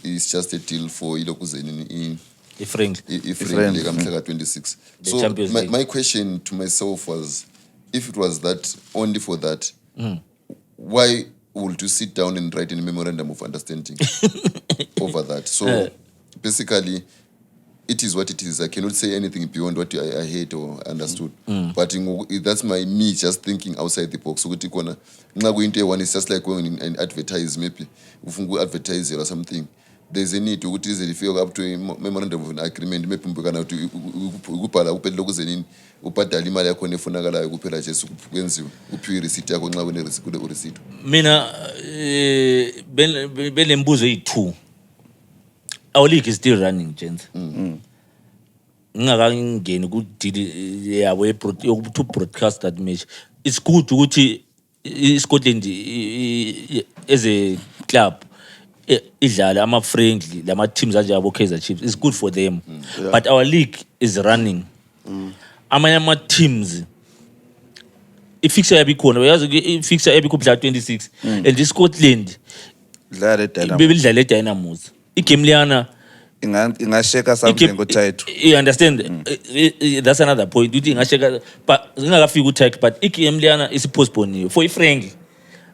it's just a deal for ilokuzeni friendly kamhla ka 26. So my question to myself was, if it was that only for that, why would you sit down and write a memorandum of understanding over that? So basically, it is what it is. I cannot say anything beyond what I heard or understood. But that's me just thinking outside the box. So one is just like going and advertise, maybe if you advertise or something. There's a need to if you up to a memorandum of an agreement, maybe ukupala upedla kuzeni upadala imali yakho nefunakala ukuphela nje ukwenziwe uphiwe receipt yakho nxa une receipt. Mina belembuzo eyi2. Our league is still running, gents. Ngingakangeni ku deal yabo to broadcast that match. It's good ukuthi Scotland as a club idlala ama friendly lama teams ajabo Kaizer Chiefs. It's good for them. But our league is running. Ama teams ifixture yabikhona uyazi ifixture yabikho mhla 26 and iScotland dlala Dynamos igame liyana ingasheka something ku title. You understand? That's another point. Uthi ingasheka but ngingakafika ku title but igame liyana is postponed for friendly.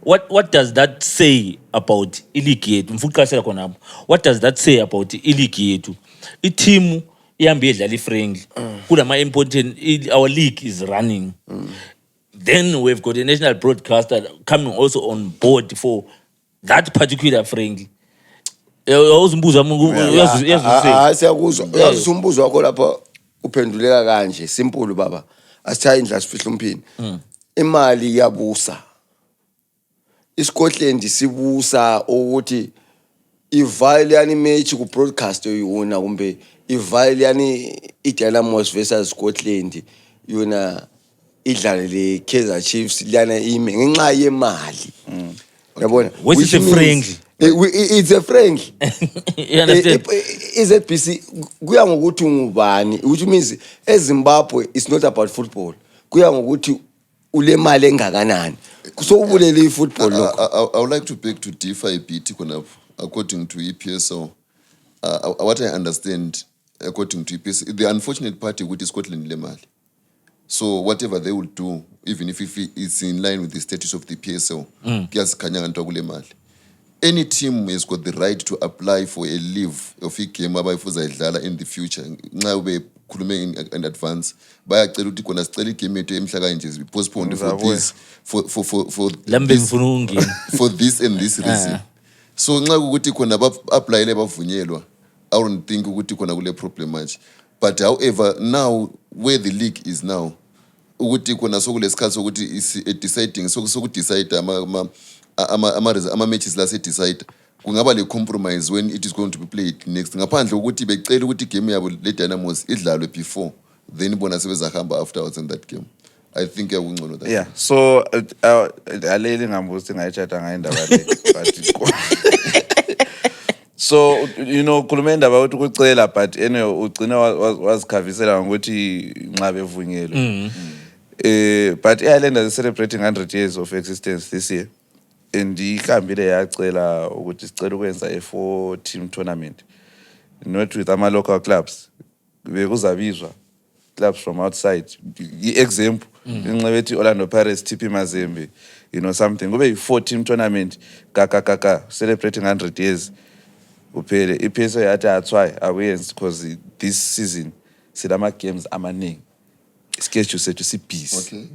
What does that say about league yethu? Mfuqashela khona lapho. What does that say about league yethu? Team ihambe idlala friendly. Kulama important our league is running. Then we've got a national broadcaster coming also on board for that particular friendly. Uzimbuza siyakuzwa uyazi umbuzo wakho lapha uphenduleka kanje simple baba asithaye indlela sifihla umphini imali yabusa iScotland sibusa ukuthi ivile yani match ku broadcast yona kumbe ivile yani iDynamos versus Scotland yona idlale le Kaizer Chiefs lana ime ngenxa yemali yabona which is a friendly. It's a friendly. You understand? ZBC kuya ngokuthi ungubani, which means eZimbabwe it's not about football. Kuya ngokuthi ule mali engakanani. So ubulele football lokho. I would like to beg to differ a bit according to EPSL. What I understand according to EPSL, the unfortunate party with Scotland le mali. So whatever they will do, even if it's in line with the status of the PSL, kuyazikhanya nganto kule mali. Any team has got the right to apply for a leave of a game abayifuza idlala in the future. Nxa ube khulume in advance bayacela ukuthi kona sicela igame yethu emhla kanje be postponed for this for Lambe ngifuna ungena. for this and this reason. So nxa ukuthi khona applyele bavunyelwa, I don't think ukuthi khona kule problem much. But however, now where the league is now, ukuthi khona sokulesikhathi sokuthi is deciding sokudecide ama matches la se decide kungaba le compromise when it is going to be played next. Ngaphandle ukuthi becela ukuthi game yabo le Dynamos idlalwe before then bona sebezahamba afterwards in that game. I think yakungcono that. Yeah, so aleli ngambuzi ngayithatha ngayindaba le but so you know khuluma indaba ukuthi ukucela but anyway ugcina wazikhavisela ngokuthi nxa bevunyelwe. But iIslanders is celebrating 100 years of existence this year. And ihambile yacela ukuthi sicela ukwenza a 4-team tournament. Not with ama local clubs. Bekuzabizwa clubs from outside. Example, ngibethi Orlando Pirates, TP Mazembe, you know something. Kube a 4-team tournament kaka celebrating 100 years. Uphele iPSO yathi athwai awayenza because this season sidama games amaningi. Schedule set to see peace. Okay.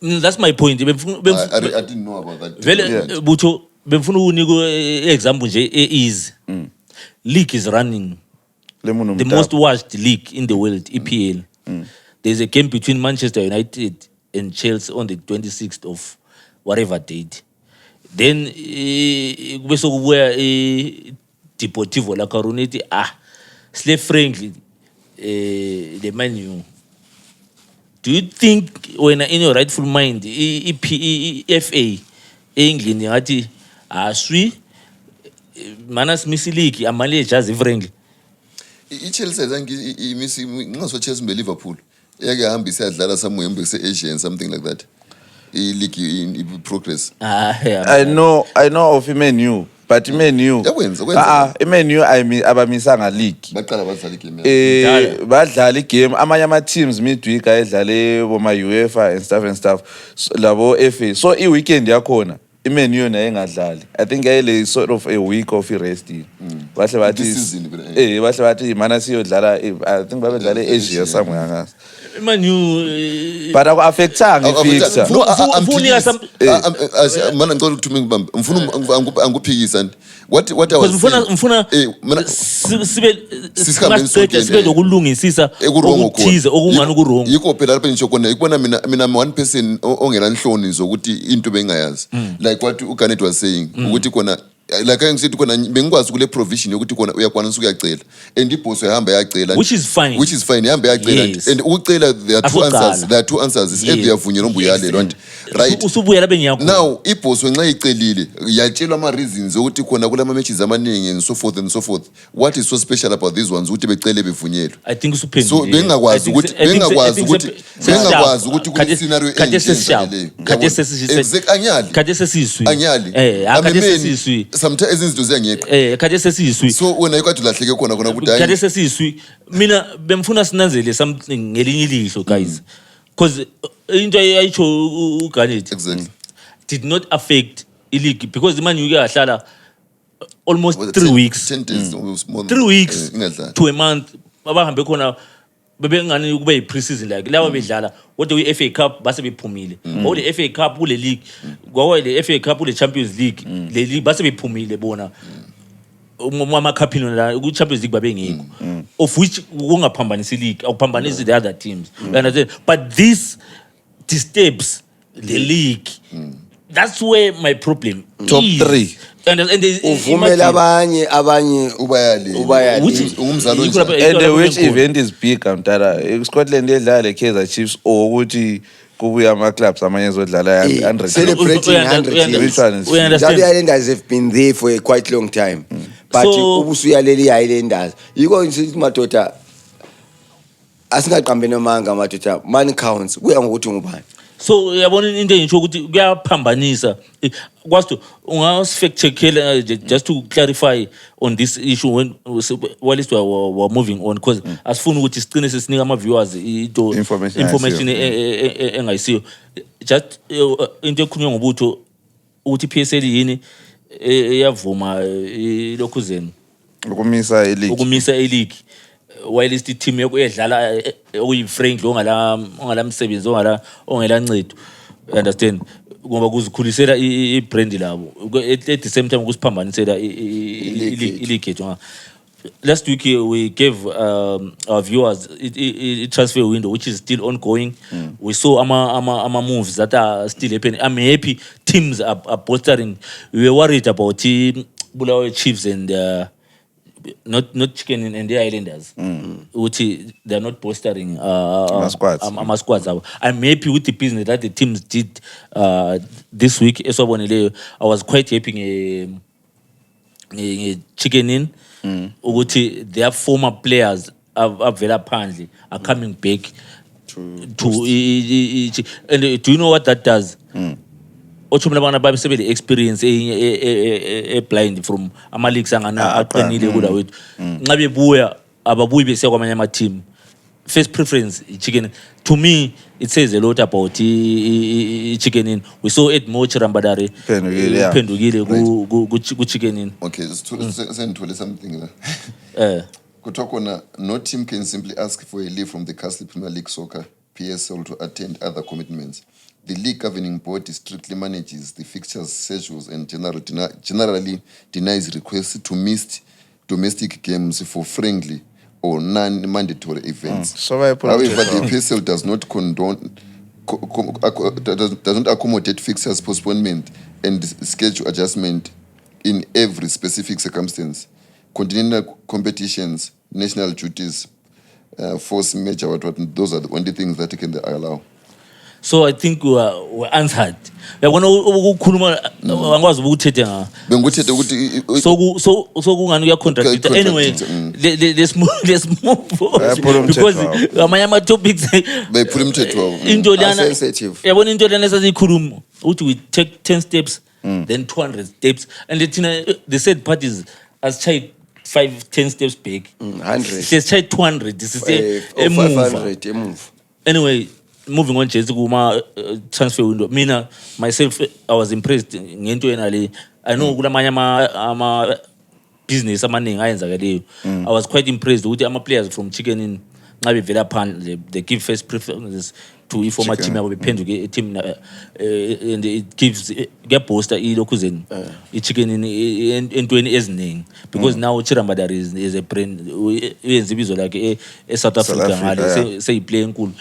That's my point. I didn't know about that. Vele butho bemfuna unika example nje easy. League is running. The most watched league in the world, EPL. There's a game between Manchester United and Chelsea on the 26th of whatever date. Then bese kubuya Deportivo La Coruña slave friendly the Man U. Do you think when in your rightful mind FA England ngathi aswi manas misi league amale jazi friendly iChelsea imisi ngaso Chelsea be Liverpool yake hamba isadlala somewhere embese Asia and something like that league in progress. I know of Man U but Man U Man U abamisanga league baqala badlala game badlala igame amanye ama teams midweek ayedlale boma UEFA and stuff labo FA so I weekend yakhona Man U naye engadlali. I think ayile sort of a week of rest. Bahle bathi mana siyodlala I think babedlala Asia somewhere ngaso. Man U but aku-affectanga ifixture. Mana ngicela ukuthi ngibambe mfuna anguphikisa what I was mfuna sibe lokulungisisa okuthize okungani kuwrong. Yikho phela lapha ngisho khona ikubona mina one person ongela nhloni zokuthi into bengayazi like what uGanet was saying ukuthi khona like ngisithi khona bengikwazi kule provision yokuthi khona uyakwanisa ukuyacela and iboss uyahamba yacela which is fine ihamba yacela and ukucela there are two answers is either uyavunyelwa nombe uyalelwa right usubuya labe ngiyakho now iboss wenxa icelile yatshelwa ama reasons ukuthi khona kula matches amaningi and so forth what is so special about these ones ukuthi becele bevunyelwe. I think usuphendile so bengakwazi ukuthi kule scenario kade sesiswi kade sesiswi sometimes izinto ziyangekho kade sesiswi so wena ikade lahleke khona ukuthi kade sesiswi mina bemfuna sinanzele something ngelinye ilihlo guys because into ayicho uGanet exactly did not affect league because the man you yahlala almost 3 weeks 10 days 3 weeks to a month abahambe khona bebengani kube yi-pre-season like laba bedlala kodwa kwi-FA Cup base bephumile le FA Cup kule league kwawa le FA Cup kule Champions League le league base bephumile bona ama-cup la ku-Champions League babengekho of which kungaphambanisi league awuphambanisi the other teams you understand but this disturbs the league that's where my problem top is. 3 and uvumela abanye ubayali umzalo and which event is big Mtara Scotland edlala Kaizer Chiefs or ukuthi kubuya ama clubs amanye ezodlala 100 celebrating 100 years. The Islanders have been there for a quite long time but ubusuyaleli Islanders yiko ngithi madoda asingaqambe nomanga madoda money counts kuya ngokuthi ngubani. So yabona into engisho ukuthi kuyaphambanisa kwasto unga-fact checkela just to clarify on this issue when while we're moving on because asifuna ukuthi sicine sesinika ama-viewers into information engayisiyo just into ekhulunywa ngobutho ukuthi PSL yini eyavuma ilokhuzeni ukumisa ileague while is the team yedlala okuyi-friendly ongala msebenzi ongela ncedo understand ngoba kuzikhulisela i-brand labo at the same time kusiphambanisela i-league yethu. Last week we gave our viewers a transfer window which is still ongoing. We saw ama moves that are still happening. I'm happy teams are bolstering. We were worried about Bulawayo Chiefs and not Chicken and the Islanders. Which they're not bolstering Ama squads. I'm happy with the business that the teams did this week. I was quite happy Chicken in. Their former players are coming back to and do you know what that does? The experience blind from ama-leagues aqinile kula wethu nxa bebuya ababuyi besiya kwamanye ama-team. First preference Chicken. To me it says a lot about Chicken in. We saw Edmo Chirambadare uphendukile ku Chicken in. Okay, sendithole something there. Kuthiwa no team can simply ask for a leave from the Castle Premier League Soccer PSL to attend other commitments. The league governing body strictly manages the fixtures, schedules, and generally denies requests to miss domestic games for friendly or non-mandatory events. So however, the PSL does not does not accommodate fixtures postponement and schedule adjustment in every specific circumstance. Continental competitions, national duties, force major, those are the only things that can allow. So I think we were answered. Yabona ukukhuluma angikwazi ukuthethe nga. Benguthethe ukuthi so kungani kuya contradict. Anyway, let's move because amanye ama topics bephula umthetho wawo. Into lana sensitive. yabona into lana sasikhuluma ukuthi we take 10 steps then 200 steps and the said parties has tried 5-10 steps back. 100. She's tried 200. This is a 500 move. Anyway, moving on Jesse kuma transfer window. Mina myself I was impressed ngento yena le. I know kulamanye ama business amaningi ayenzakaleyo. I was quite impressed ukuthi ama players from Chicken in nxa bevela phandle they give first preferences to i-former team yabo bephenduke team and it gives booster ilokhuzeni i-Chicken in entweni eziningi because now Chirambadare is a brand uyenza ibizo lakhe e-South Africa ngale seyiplay enkulu.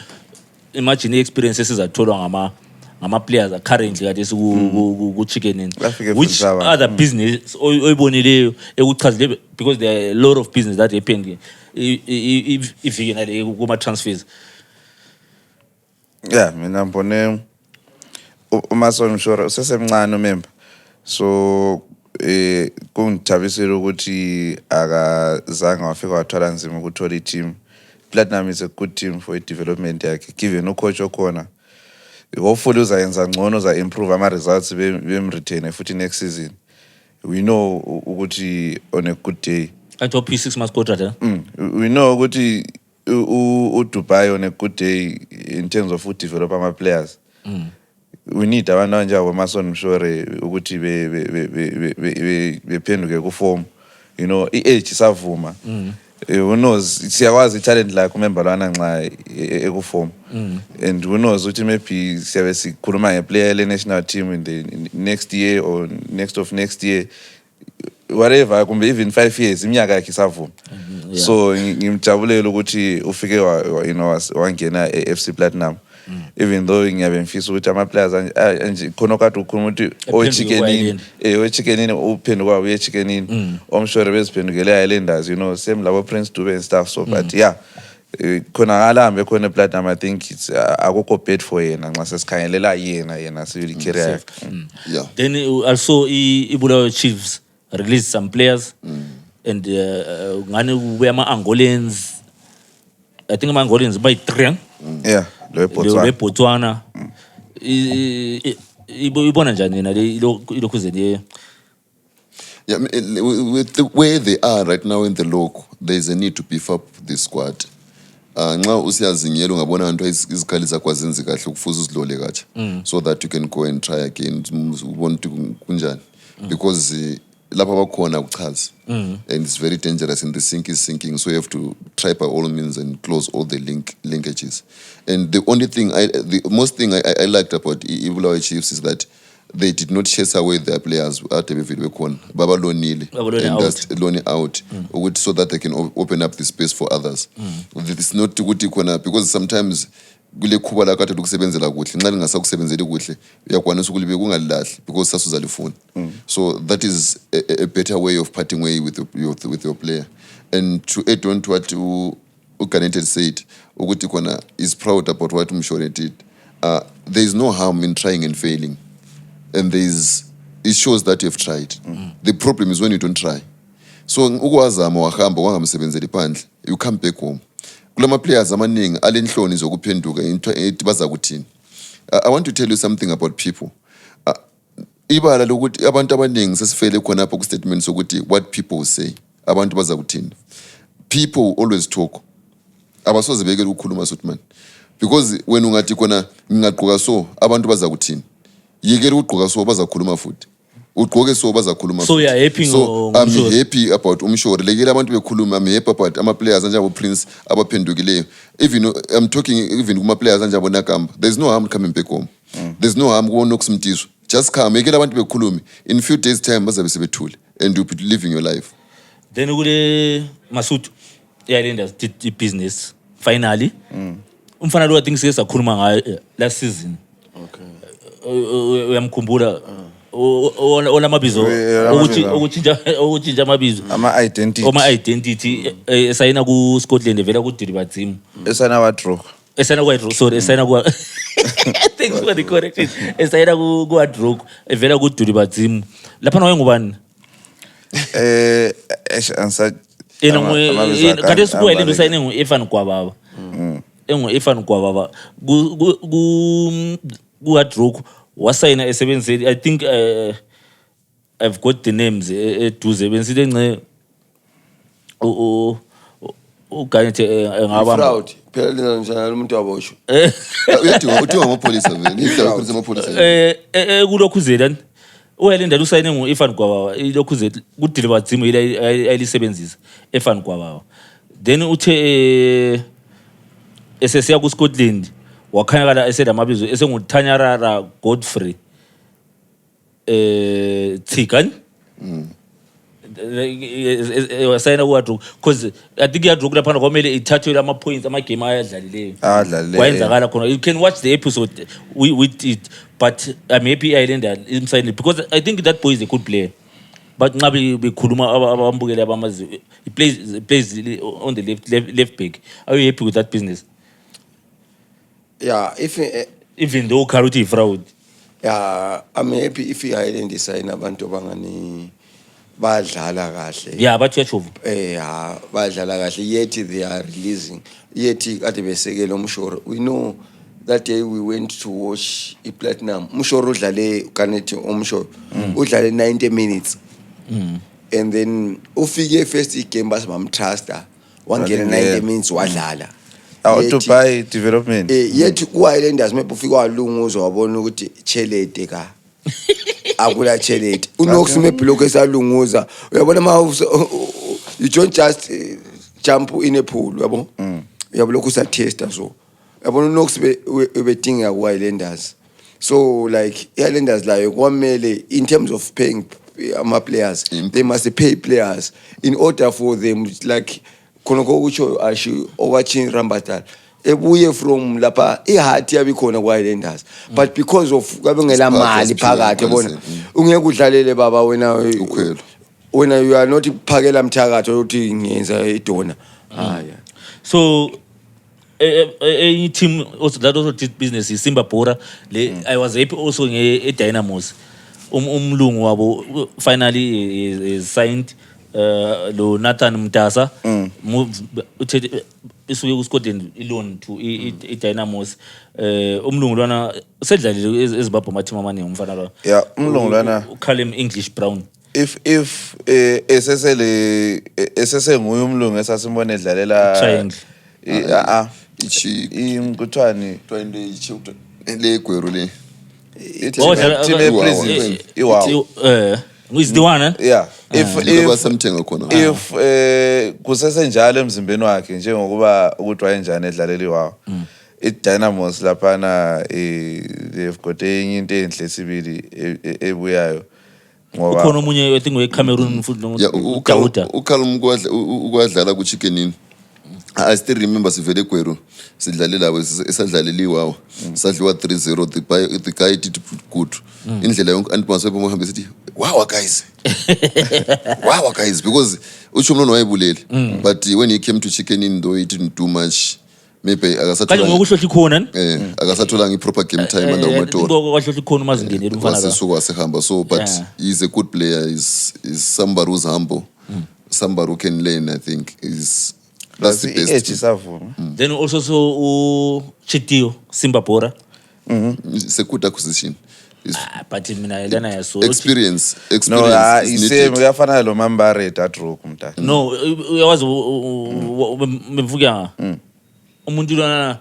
Imagine i-experience esizatholwa ngama players currently kade ku Chicken in, which other business oyibonileyo ekuchazile because there are a lot of business that happened if you know kuma transfers. Yeah, mina mbone uMason Mshora usesemncane umember. So kungithabisile ukuthi akazange wafika wathwala nzima ukuthola i-team. Platinum is a good team for development yakhe given ucoach okhona. Hopefully uzayenza ngcono uza improve ama results bemretain futhi next season. We know ukuthi on a good day I top 6 months contract. We know ukuthi Dubai on a good day in terms of foot develop ama players. We need abantu njalo Mason Mshore ukuthi bephenduke ku form. You know, age isavuma. Who knows siyakwazi talent like umember lwana nxa eku form. And who knows ukuthi maybe siyabe sikhuluma ngeplayer le national team in the next year or next year. Whatever kumbe even 5 years iminyaka yakhe isavuma. So ngimjabulela ukuthi ufike you know wangena eFC Platinum. Even though ngiyabe ngifisa ukuthi ama players anje khona kade ukhuluma ukuthi Chicken in uphenduka uye Chicken in omshore beziphendukele Islanders, you know, same labo Prince Dube and stuff. So but yeah, khona ngalambe khona Platinum, I think it's akukho bad for yena nxa sesikhangelela yena sibili career. Yeah. Then also Bulawayo Chiefs released some players and ngani we ama Angolans. I think ama Angolans by 3. Yeah, lo Botswana. Ibona njani yena ilokhuzeni? Yeah, with the way they are right now in the local, there is a need to beef up the squad. Nxa usiyazinyela ungabona into izikhali zakho azenzi kahle kufuza uzilole kahle so that you can go and try again ubone ukuthi kunjani because lapha bakhona ukuchaza. And it's very dangerous, and the sink is sinking, so you have to try by all means and close all the linkages. And the only thing the most thing I liked about Ibulawa Chiefs is that they did not chase away their players at Baba Lonile and just loan out so that they can open up the space for others. It's not because sometimes kule khuba la kade lokusebenzela kuhle nxa lingasakusebenzeli kuhle uyakwanisa ukulibe kungalilahli because sasuzalifuna. So that is a better way of parting way with your player. And to add on to what Uganete said, ukuthi khona is proud about what Mshore did. There is no harm in trying and failing, and it shows that you have tried. The problem is when you don't try. So ukuwazama wahamba wangamsebenzeli phandle, you come back home. Kulama players amaningi alenhloni zokuphenduka into baza kuthini. I want to tell you something about people. Ibala lokuthi abantu abaningi sesifele khona apho ku statement sokuthi what people say, abantu baza kuthini. People always talk. Abasoze bekele ukukhuluma sothman. Because when ungathi khona ngingaqoka so abantu baza kuthini. Yekele ugqoka so bazakhuluma futhi. Ugqoke so bazakhuluma. So you are happy so I'm happy about Umshore. Lekele abantu bekhuluma, I'm happy about ama players anjabo Prince abaphendukileyo. Even I'm talking even kuma players anjabo Nakamba. There's no harm coming back home. There's no harm go nokusumtiso. Just come, yekele abantu bekhulume. In few days time bazabe sebethule and you'll be living your life. Then kule Masutu Islanders did business finally. Umfana lo I think sike sakhuluma ngayo last season. Uyamkhumbula olamabizo ukutshintsha amabizo ama-identity esayina ku-Scotland evela ku-Diriba team esayina kwa-draw thanks for the correction esayina ku-draw evela ku-Diriba team lapha nawe ngubani kade sikuwayelento usayine ngu-Evan Gwababa engu-Evan Gwababa ku-draw wasayina esebenzeli I think I've got the names eduze bensile ngce uGanete ngaba fraud phela njalo umuntu wabosho udinga amapholisa vele idla ukuthi amapholisa kulokhuzela uyalinda usayine ngu-Evan Gwababa ilokhuzela ku-Deliver team ile ayisebenzisa Evan Gwababa then uthe esesiya ku-Scotland wakhanyakala esedamabizo esenguThanyarara Godfrey Tsikan wasayina kuwadru because I think yadru lapha kwamele ithathwe ama points ama game ayadlalileyo kwayenzakala khona. You can watch the episode with it, but I'm happy Islander inside because I think that boy is a good player. But nxa bekhuluma abambukele abamazi he plays on the left back. Are you happy with that business? Yeah, even though Karuti fraud. Yeah, I'm happy if I sign abantu abangani badlala kahle. Yeah, but yacho. Yeah, badlala kahle yet they are releasing. Yet kade besekela Umshore. We know that day we went to watch Platinum. Umshore udlale Uganete Umshore. Udlale 90 minutes. And then ufike first game basibamtrusta. Wangena 90 minutes wadlala. To buy development. Yet ku-Islanders maybe ufika walunguza wabona ukuthi Chelete ka akula Chelete unokusi maybe lokho esalunguza uyabona you don't just jump in a pool yabo uyabo lokho usatesta so uyabona unokusi bedinga ku-Islanders so like i-Islanders layo kwamele in terms of paying ama players they must pay players in order for them like khonoko utsho asho owatching Rambatal ebuye from lapha iheart yabikhona kwa-Islanders but because of kabengela mali phakathi yabona ungeke udlalele baba wena you are not phakela mthakatho ukuthi ngiyenza idona so a team also that also did business is Simba Bora I was happy also nge-Dynamos umlungu wabo finally is signed lo Nathan Mtasa uthe isuke ku-Scotland loan to i-Dynamos umlungu lwana sedlalile eZimbabwe amathima amaningi umfana lo yeah umlungu lwana Callum English Brown if esesenguye umlungu esasimbona edlalela triangle imkuthwani le gwero le team He's the one, eh? Yeah. If basemthenga khona if kusesenjalo emzimbeni wakhe njengokuba ukuthi wayenjani edlaleli wawo iDynamos laphana they've got enye into enhle sibili ebuyayo ngoba Ukhona omunye I think weCameroon futhi yeah uDauda. uCallum ukwadlala kuChickenini. I still remember sivele Gweru sidlalela esadlaleli wawo sadliwa 3-0 the guy did good indlela yonke antimasebe mohambe sithi wow guys because uChumlon wayebulele but when he came to Chickenini though he didn't do much maybe Kanje akasathola ngokuhlohla ikhona akasathola ngi-proper game time under uMatora ngokuhlohla ikhona mazingenela umfana ka. wasesuka wasehamba so but Yeah. he's a good player is somebody who's humble somebody who can learn I think is that's the best age savuma Then also so Chitio Simba Bora. it's a good acquisition. It's But mina lana yaso. experience no is iseme needed. uyafana lo Mambare that rock mntana No, uyawazi memvuka umuntu lana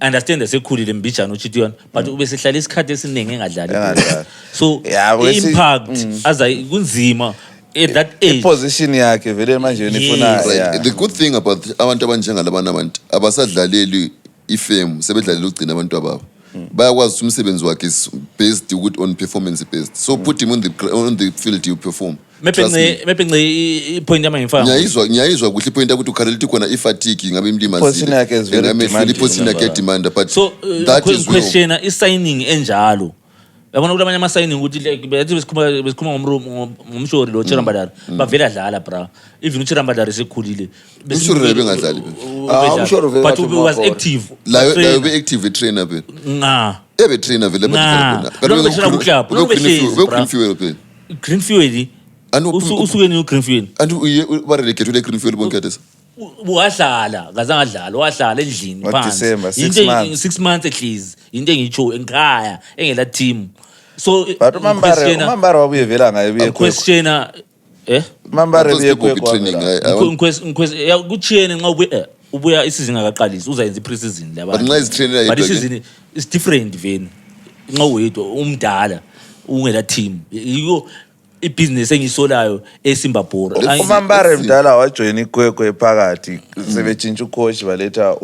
understand esekhulile mbijana uChitio but ube sehlala isikhathi esiningi engadlali. Engadlali. So Yeah, wesi- impact aza kunzima at that age. position yakhe vele manje nifuna Yes. yeah. The good thing about abantu abanjengalabana abantu abasadlaleli ifame sebedlalela ugcina abantu ababo bayakwazi ukuthi umsebenzi wakhe is based ukuthi on performance based so put him on the field you perform. Trust me. Mepe point yama ngifaka. Ngiyayizwa kuhle ipoint ukuthi ukhalelithi khona ifatigue ngabe imlimazi Position yakhe is very demanding. position yakhe demand but So that is well. question is signing enjalo. Yabona kulamanye ama signing ukuthi like bethi besikhuma ngomshori lo Chirambadara bavela dlala bra. Even uChirambadara sekhulile. Umshori bengadlali. Umshori vele But wathi he was umabhola. active. La be active trainer phela. Nga. Ebe trainer vele Nah. Lo beshela ku-club, lo behlezi, bra. Greenfield phela. Greenfield. Usuke ni Greenfield. Andu uye barelegate ule Greenfield bonke Wadlala, ngazangadlala, wadlala endlini December, 6 Into months. 6 months at least. Into engicho ekhaya, engela team. So but uMambare wabuye vela ngaye buye questioner Mambare buye training. kuchiyene nxa ubuya isizini akaqalisi uzayenza i-pre-season But nxa izitrainela but yedwa ke- isizini is different veni nxa wedwa umdala ungela team yiyo ibusiness engiyisolayo eSimba Bora uMambare mdala wajoin iGwegwe phakathi sebetshintsha ucoach baletha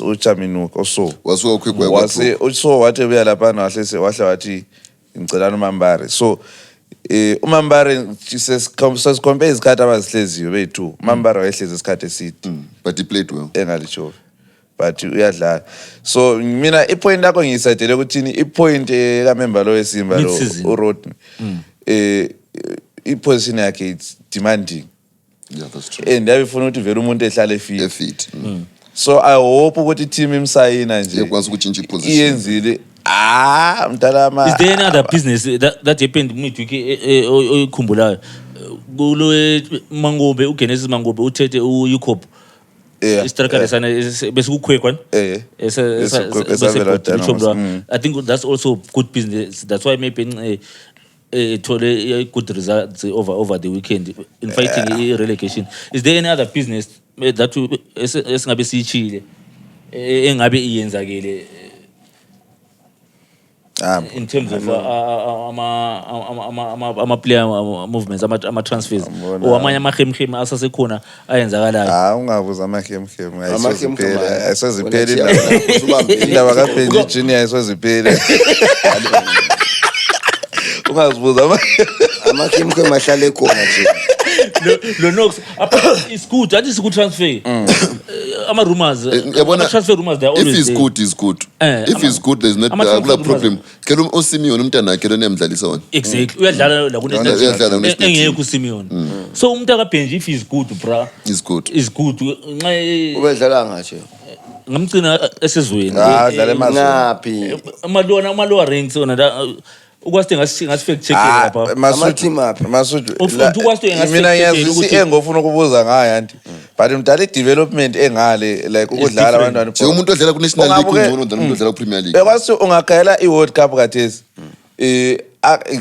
uChaminuka so wasuka ukhwekwe wase so wathi buya lapha wahle wathi ngicela uMambare so uMambare compare isikhathi abazihleziyo bethu uMambare wayehlezi isikhathi eside but he played well. engalisho but uyadlala so mina ipoint yakho ngiyisadele ukuthini ipoint kaMember lo weSimba lo Mid-season. uRodney iposition yakhe it's demanding Yeah, that's true. and yabifuna ukuthi vele umuntu ehlale fit Fit. so I hope ukuthi team imsayina nje Yakwazi ukutshintsha iposition. iyenzile mntala ma Is there any other business that happened midweek oyikhumbulayo kulo Mangobe uGenesis Mangobe uthethe uYukob yeah istriker lesana bese kukhwekwa I think that's also good business that's why maybe tole good results over the weekend in fighting relegation. Is there any other business that esingabe siyichile engabe iyenzakele in terms of ama player movements ama transfers or amanye amahemhem asasekhona ayenzakalayo ungabuza amahemhem Amahemhem ayisoziphela Usubambe. indaba kaBenji Junior ayisoziphela ungazibuza Amakhimkhe mahlale ekhona nje. lo Knox it's good that is good transfer ama rumors Yabona, transfer rumors they are if always he's there. good he's good. If he's good there's not Ama-transfer a problem. Kelo uSimeon umntana wakhe lona emdlalisa wona. Exactly uyadlala la Uyadlala kunesinye kunesinye engekho uSimeon so umuntu akaBenji if he's good bra He's good. is good nxa Ubedlala ngathi. ngamcina esezweni dlala emazweni Ngaphi? ama-lower ranks ona ukwazi ngasifact check lapha Ama-team aphi? Masudu Of- ukwazi engase mina check-ele ngiyazi ukuthi- engofuna ukubuza ngayo anti but mdala i-development engale like ukudlala different. abantwana Nje umuntu odlala ku-National League Ungabuke- ungcono than umuntu odlala ku-Premier League. bekwazi ungagayela i-World Cup kathesi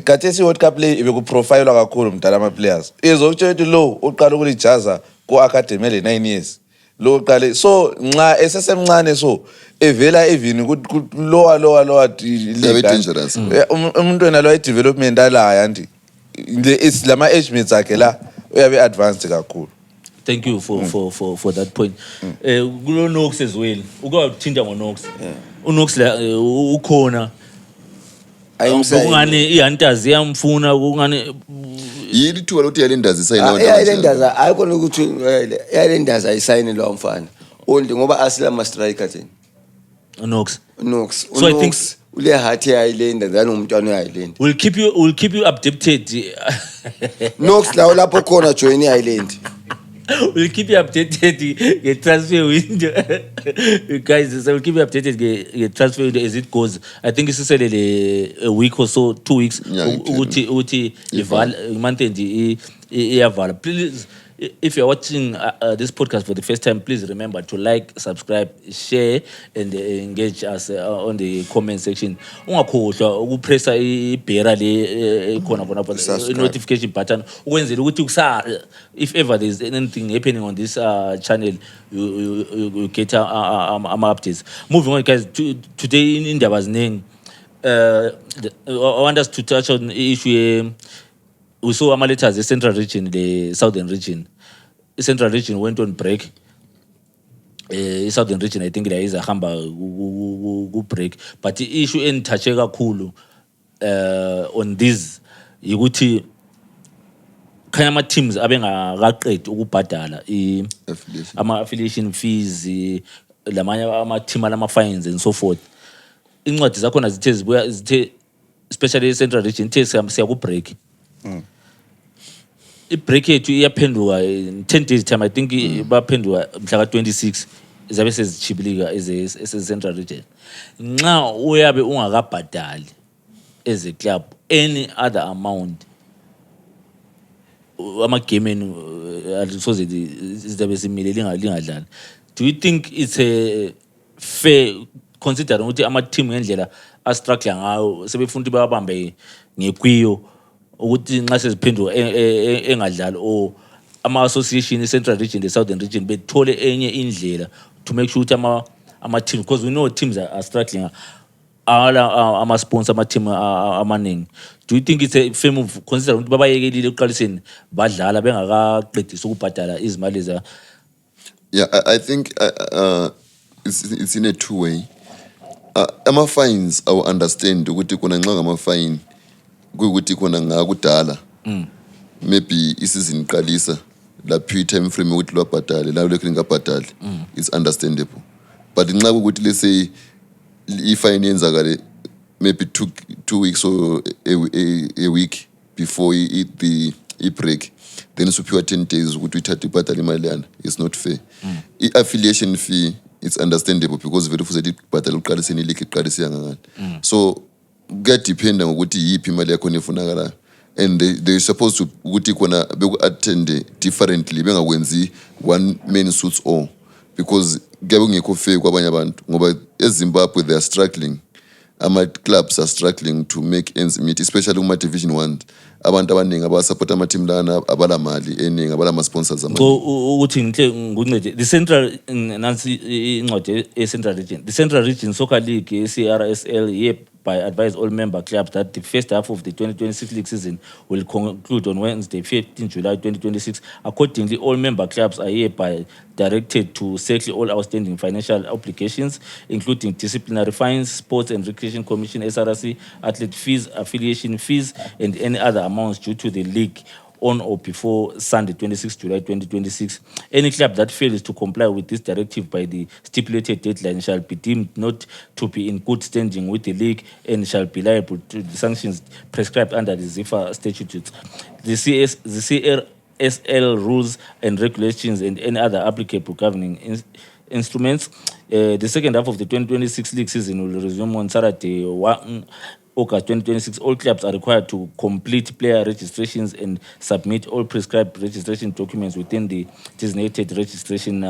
kathesi i-World Cup le ibekuprofayilwa kakhulu mdala ama-players izokutshela ukuthi lo uqala ukulijaza ku-academy ele-9 years lo uqale so nxa esesemncane so evela even lower Very dangerous. umuntu wena lo i-development alayo anti it's lama age mates akhe la uyabe advanced kakhulu. Thank you for that point. Kulo Nox as well. Ukuthinta ngoNox. uNox la ukhona. Kungani iHunters iyamfuna kungani yini ithuba lokuthi iHighlanders isayine lawo iHighlanders ayikho ukuthi iHighlanders ayisayine lo mfana only ngoba asila ma striker thina Nox. So I think ule heart yeHighlanders ngumntwana weHighland we'll keep you updated. Nox lawo lapho khona join iHighland. We'll keep you updated get transfer window. Guys, so we'll keep you updated get transfer window as it goes. I think it's a week or so, 2 weeks. Uti ival month end iyavala. Please, if you're watching this podcast for the first time, please remember to like, subscribe, share, and engage us on the comment section. Ungakhohlwa ukupressa ibhera le khona khona notification button ukwenzela ukuthi kusasa if ever there's anything happening on this channel you get updates. Moving on, guys, today in indaba ziningi I want us to touch on the issue. We saw Amaletas, the central region, the southern region. The central region went on break. The southern region, I think there is a hamba break. But the issue in Tachega Kulu on this, ukuthi kayama teams abenga raqed ukubhadala ama affiliation fees lamanye ama team alama fines and so forth. Incwadi zakhona zithe especially central region siya ku break. I-break yethu iyaphenduka in 10 days time. I think baphenduka mhla ka-26 zabe sezichibilika eze-central region. Nxa uyabe ungakabhadali as a club any other amount ama-game soze zizabe simile lingadlali. Do you think it's a fair considering ukuthi ama-team ngendlela a-struggle ngayo sebefuna ukuthi babambe ngekwiyo ukuthi nxa seziphenduka engadlali or ama-association i-central region, the southern region bethole enye indlela to make sure ukuthi ama-team, because we know teams are struggling ama-sponsor ama-team amaningi. Do you think it's a fair move considering ukuthi babayekelile ekuqaliseni badlala bengakaqedisi ukubhadala izimali za? Yeah, I think it's in a two-way. Ama-fines I will understand ukuthi khona nxa ngama-fine kukuthi khona ngakudala maybe isizini iqalisa lapho i-time frame ukuthi lwabhadale la lokhu lingabhadali it's understandable, but nxa ukuthi let's say i-fine yenzakale maybe two weeks or a week before the break, then suphiwa 10 days ukuthi uyithathe ibhadale imali yana, it's not fair. I-affiliation fee it's understandable because vele futhi ibhadale uqaliseni league iqalise yangangani. So kuyadependa ngokuthi yiphi imali yakho nefunakala, and they supposed to ukuthi khona beku-attend differently bengakwenzi one man suits all, because kuyabe kungekho fair kwabanye abantu ngoba eZimbabwe they are struggling, ama-clubs are struggling to make ends meet, especially kuma-division 1 abantu abaningi abasupport ama-team lana abala mali eningi abala ama-sponsors amali. So ukuthi ngikuncede the central nansi incwadi e-central region, the central region soccer league CRSL by advise all member clubs that the first half of the 2026 league season will conclude on Wednesday, 15 July 2026. Accordingly, all member clubs are hereby directed to settle all outstanding financial obligations, including disciplinary fines, Sports and Recreation Commission, SRC, athlete fees, affiliation fees, and any other amounts due to the league on or before Sunday, 26 July 2026. Any club that fails to comply with this directive by the stipulated deadline shall be deemed not to be in good standing with the league and shall be liable to the sanctions prescribed under the ZIFA statutes. The CRSL rules and regulations and any other applicable governing instruments. The second half of the 2026 league season will resume on Saturday, 1 August 2026. All clubs are required to complete player registrations and submit all prescribed registration documents within the designated registration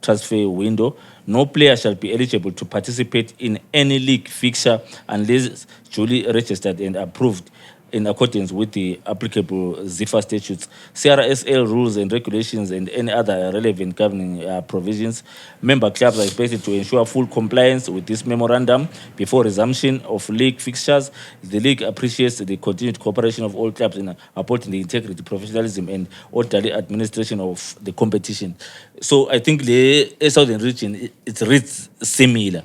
transfer window. No player shall be eligible to participate in any league fixture unless duly registered and approved in accordance with the applicable ZIFA statutes, CRSL rules and regulations, and any other relevant governing provisions. Member clubs are expected to ensure full compliance with this memorandum before resumption of league fixtures. The league appreciates the continued cooperation of all clubs in upholding the integrity, professionalism, and orderly administration of the competition. So I think the Southern region, it reads similar.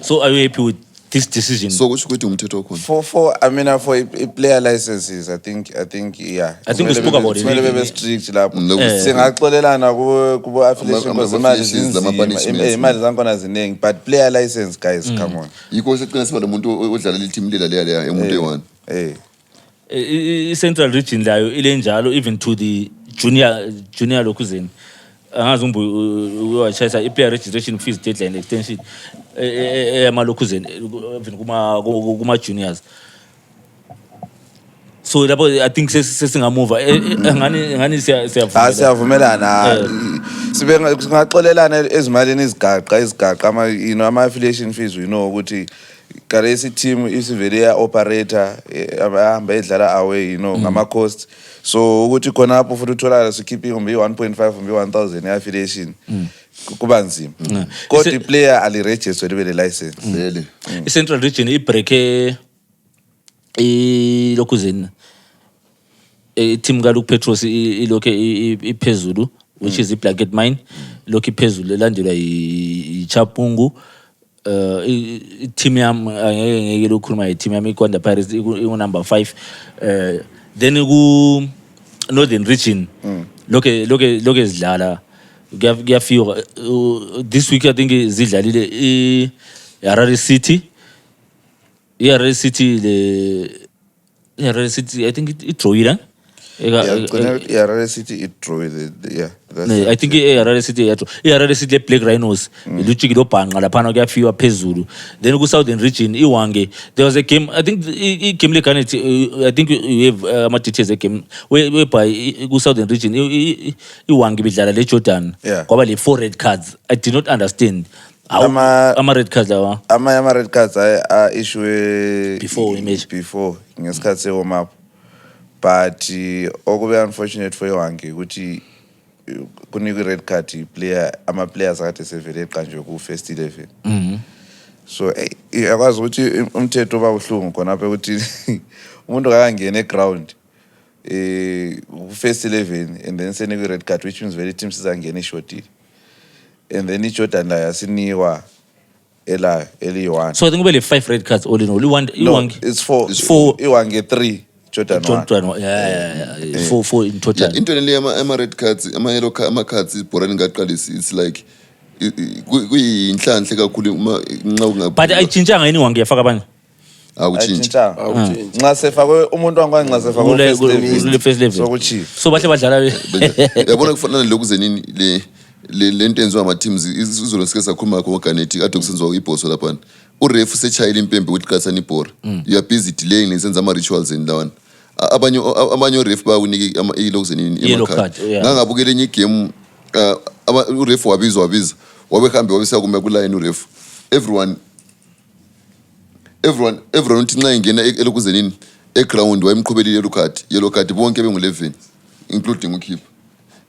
So are you happy with this decision? So kusho ukuthi umthetho okhona. For player licenses, I think yeah. I think we spoke about it. Kumele bebe strict lapho. No, Singaxolelana kubo affiliation because imali Ama-affiliations, zinzima. ama-punishments. Imali zakhona ziningi, but player license guys, come on. Yikho secina siba nomuntu odlala i-team leader leya emuntu eyi-1. Central region layo ilenjalo even to the junior lokuzeni. Angazi uyachayisa i-player registration fees deadline extension eyamalokuzeni even kuma juniors. So lapho I think sesingamuva ngani Siyavumelana. Singaxolelana ezimalini izigaqa ama-affiliation fees, we know ukuthi karesi team isivele ya-operator ahamba edlala away, ngama-cost. So ukuthi khonapho futhi utholakala sikhiphe umbe 1.5 umbe 1,000 ye-affiliation kuba nzima. Kodwa i-player aliregister libe le-license. Vele. i-Central region ibreake ilokuzeni team kaLuke Petros ilokho iphezulu, which is i-Blanket Mine, lokho iphezulu elandelwa iChapungu. Team yam ngeke lokhuluma team yam iKwanda Pirates number 5. Then ku Northern region lokho ezidlala kuyafika this week I think zidlalile Harare City. Harare City I think it drawile. Harare City it draw I think Harare City le Black Rhinos luchiki lo bhanqa lapha kuyafika phezulu. Then ku Southern region iWange, there was a game I think game le Garnet, I think you have ama details game whereby ku Southern region iWange bidlala le Jordan kwaba le 4 red cards. I did not understand ama red cards lawa ama red cards issue before ngesikhathi se warm up. But okube unfortunate for iWange ukuthi kunikwe red card ama-players akade sevele eqanjwe ku-first 11. So akwazi ukuthi umthetho uba uhlungu khonapha ukuthi umuntu kakangena eground ku-first 11 and then senikwe red card, which means vele team sizangena ishotile, and then iJordan layo asinikwa elayo eli-1. So I think kube 5 red cards all in all. iWange It's 4. iWange 3. Jordan 1. Yeah. 4 in total. Into le ama-red cards, ama-yellow cards ibhora lingaqalisi, it's like kuyinhlanhle kakhulu nxa But ayitshintshanga yini iWange yafaka abanye? Awutshintsha. Nxa sefakwe umuntu wangwane nxa sefakwe first level. So kuchief. So bahle badlala Yabona kufanana lokuzenini le nto enziwa ama-teams izolo sike sakhuluma ngakho ngoGarnet kade kusenziwa ibhoso laphana. Uref setshayile impembe ukuthi qasana ibhora. You are busy delaying nisenza ama-rituals endawana. Abanye uref bawunika ilokuzenini emakhaya. Ngangabukela enye igame uref wabiza wabehambe wabesiya kuma kuline uref. Everyone uthi nxa ingena elokuzenini eground wayemqhubelile yellow card bonke bengu11 including ukeeper.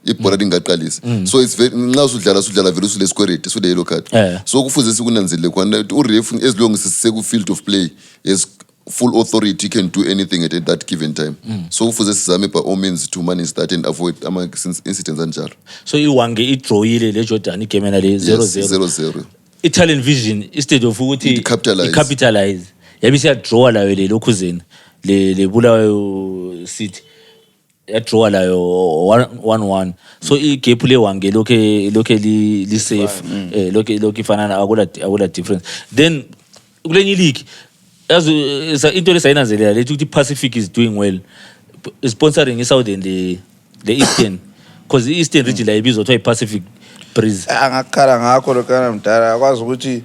Ibhora lingaqalisa. So it's very nxa usudlala vele usule square sule yellow card. So kufuze sikunanzelele khona uref as long as siseku field of play is full authority, can do anything at that given time. So kufuze sizame by all means to manage that and avoid ama incidents anjalo. So iWange idrawile le Jordan igame na le 0-0. Italian Vision instead of ukuthi capitalize yabisa draw layo le lokhuzeni le Bulawayo City ya draw layo 1-1. So igap le Wange lokhe li safe lokhe fanana akula difference. Then kulenye league into lesayinanzelela lethi ukuthi Pacific is doing well sponsoring iSouthern the Eastern, because the Eastern region la ibizwa kuthiwa iPacific Breeze. Angakhala ngakho lokana mdala akwazi ukuthi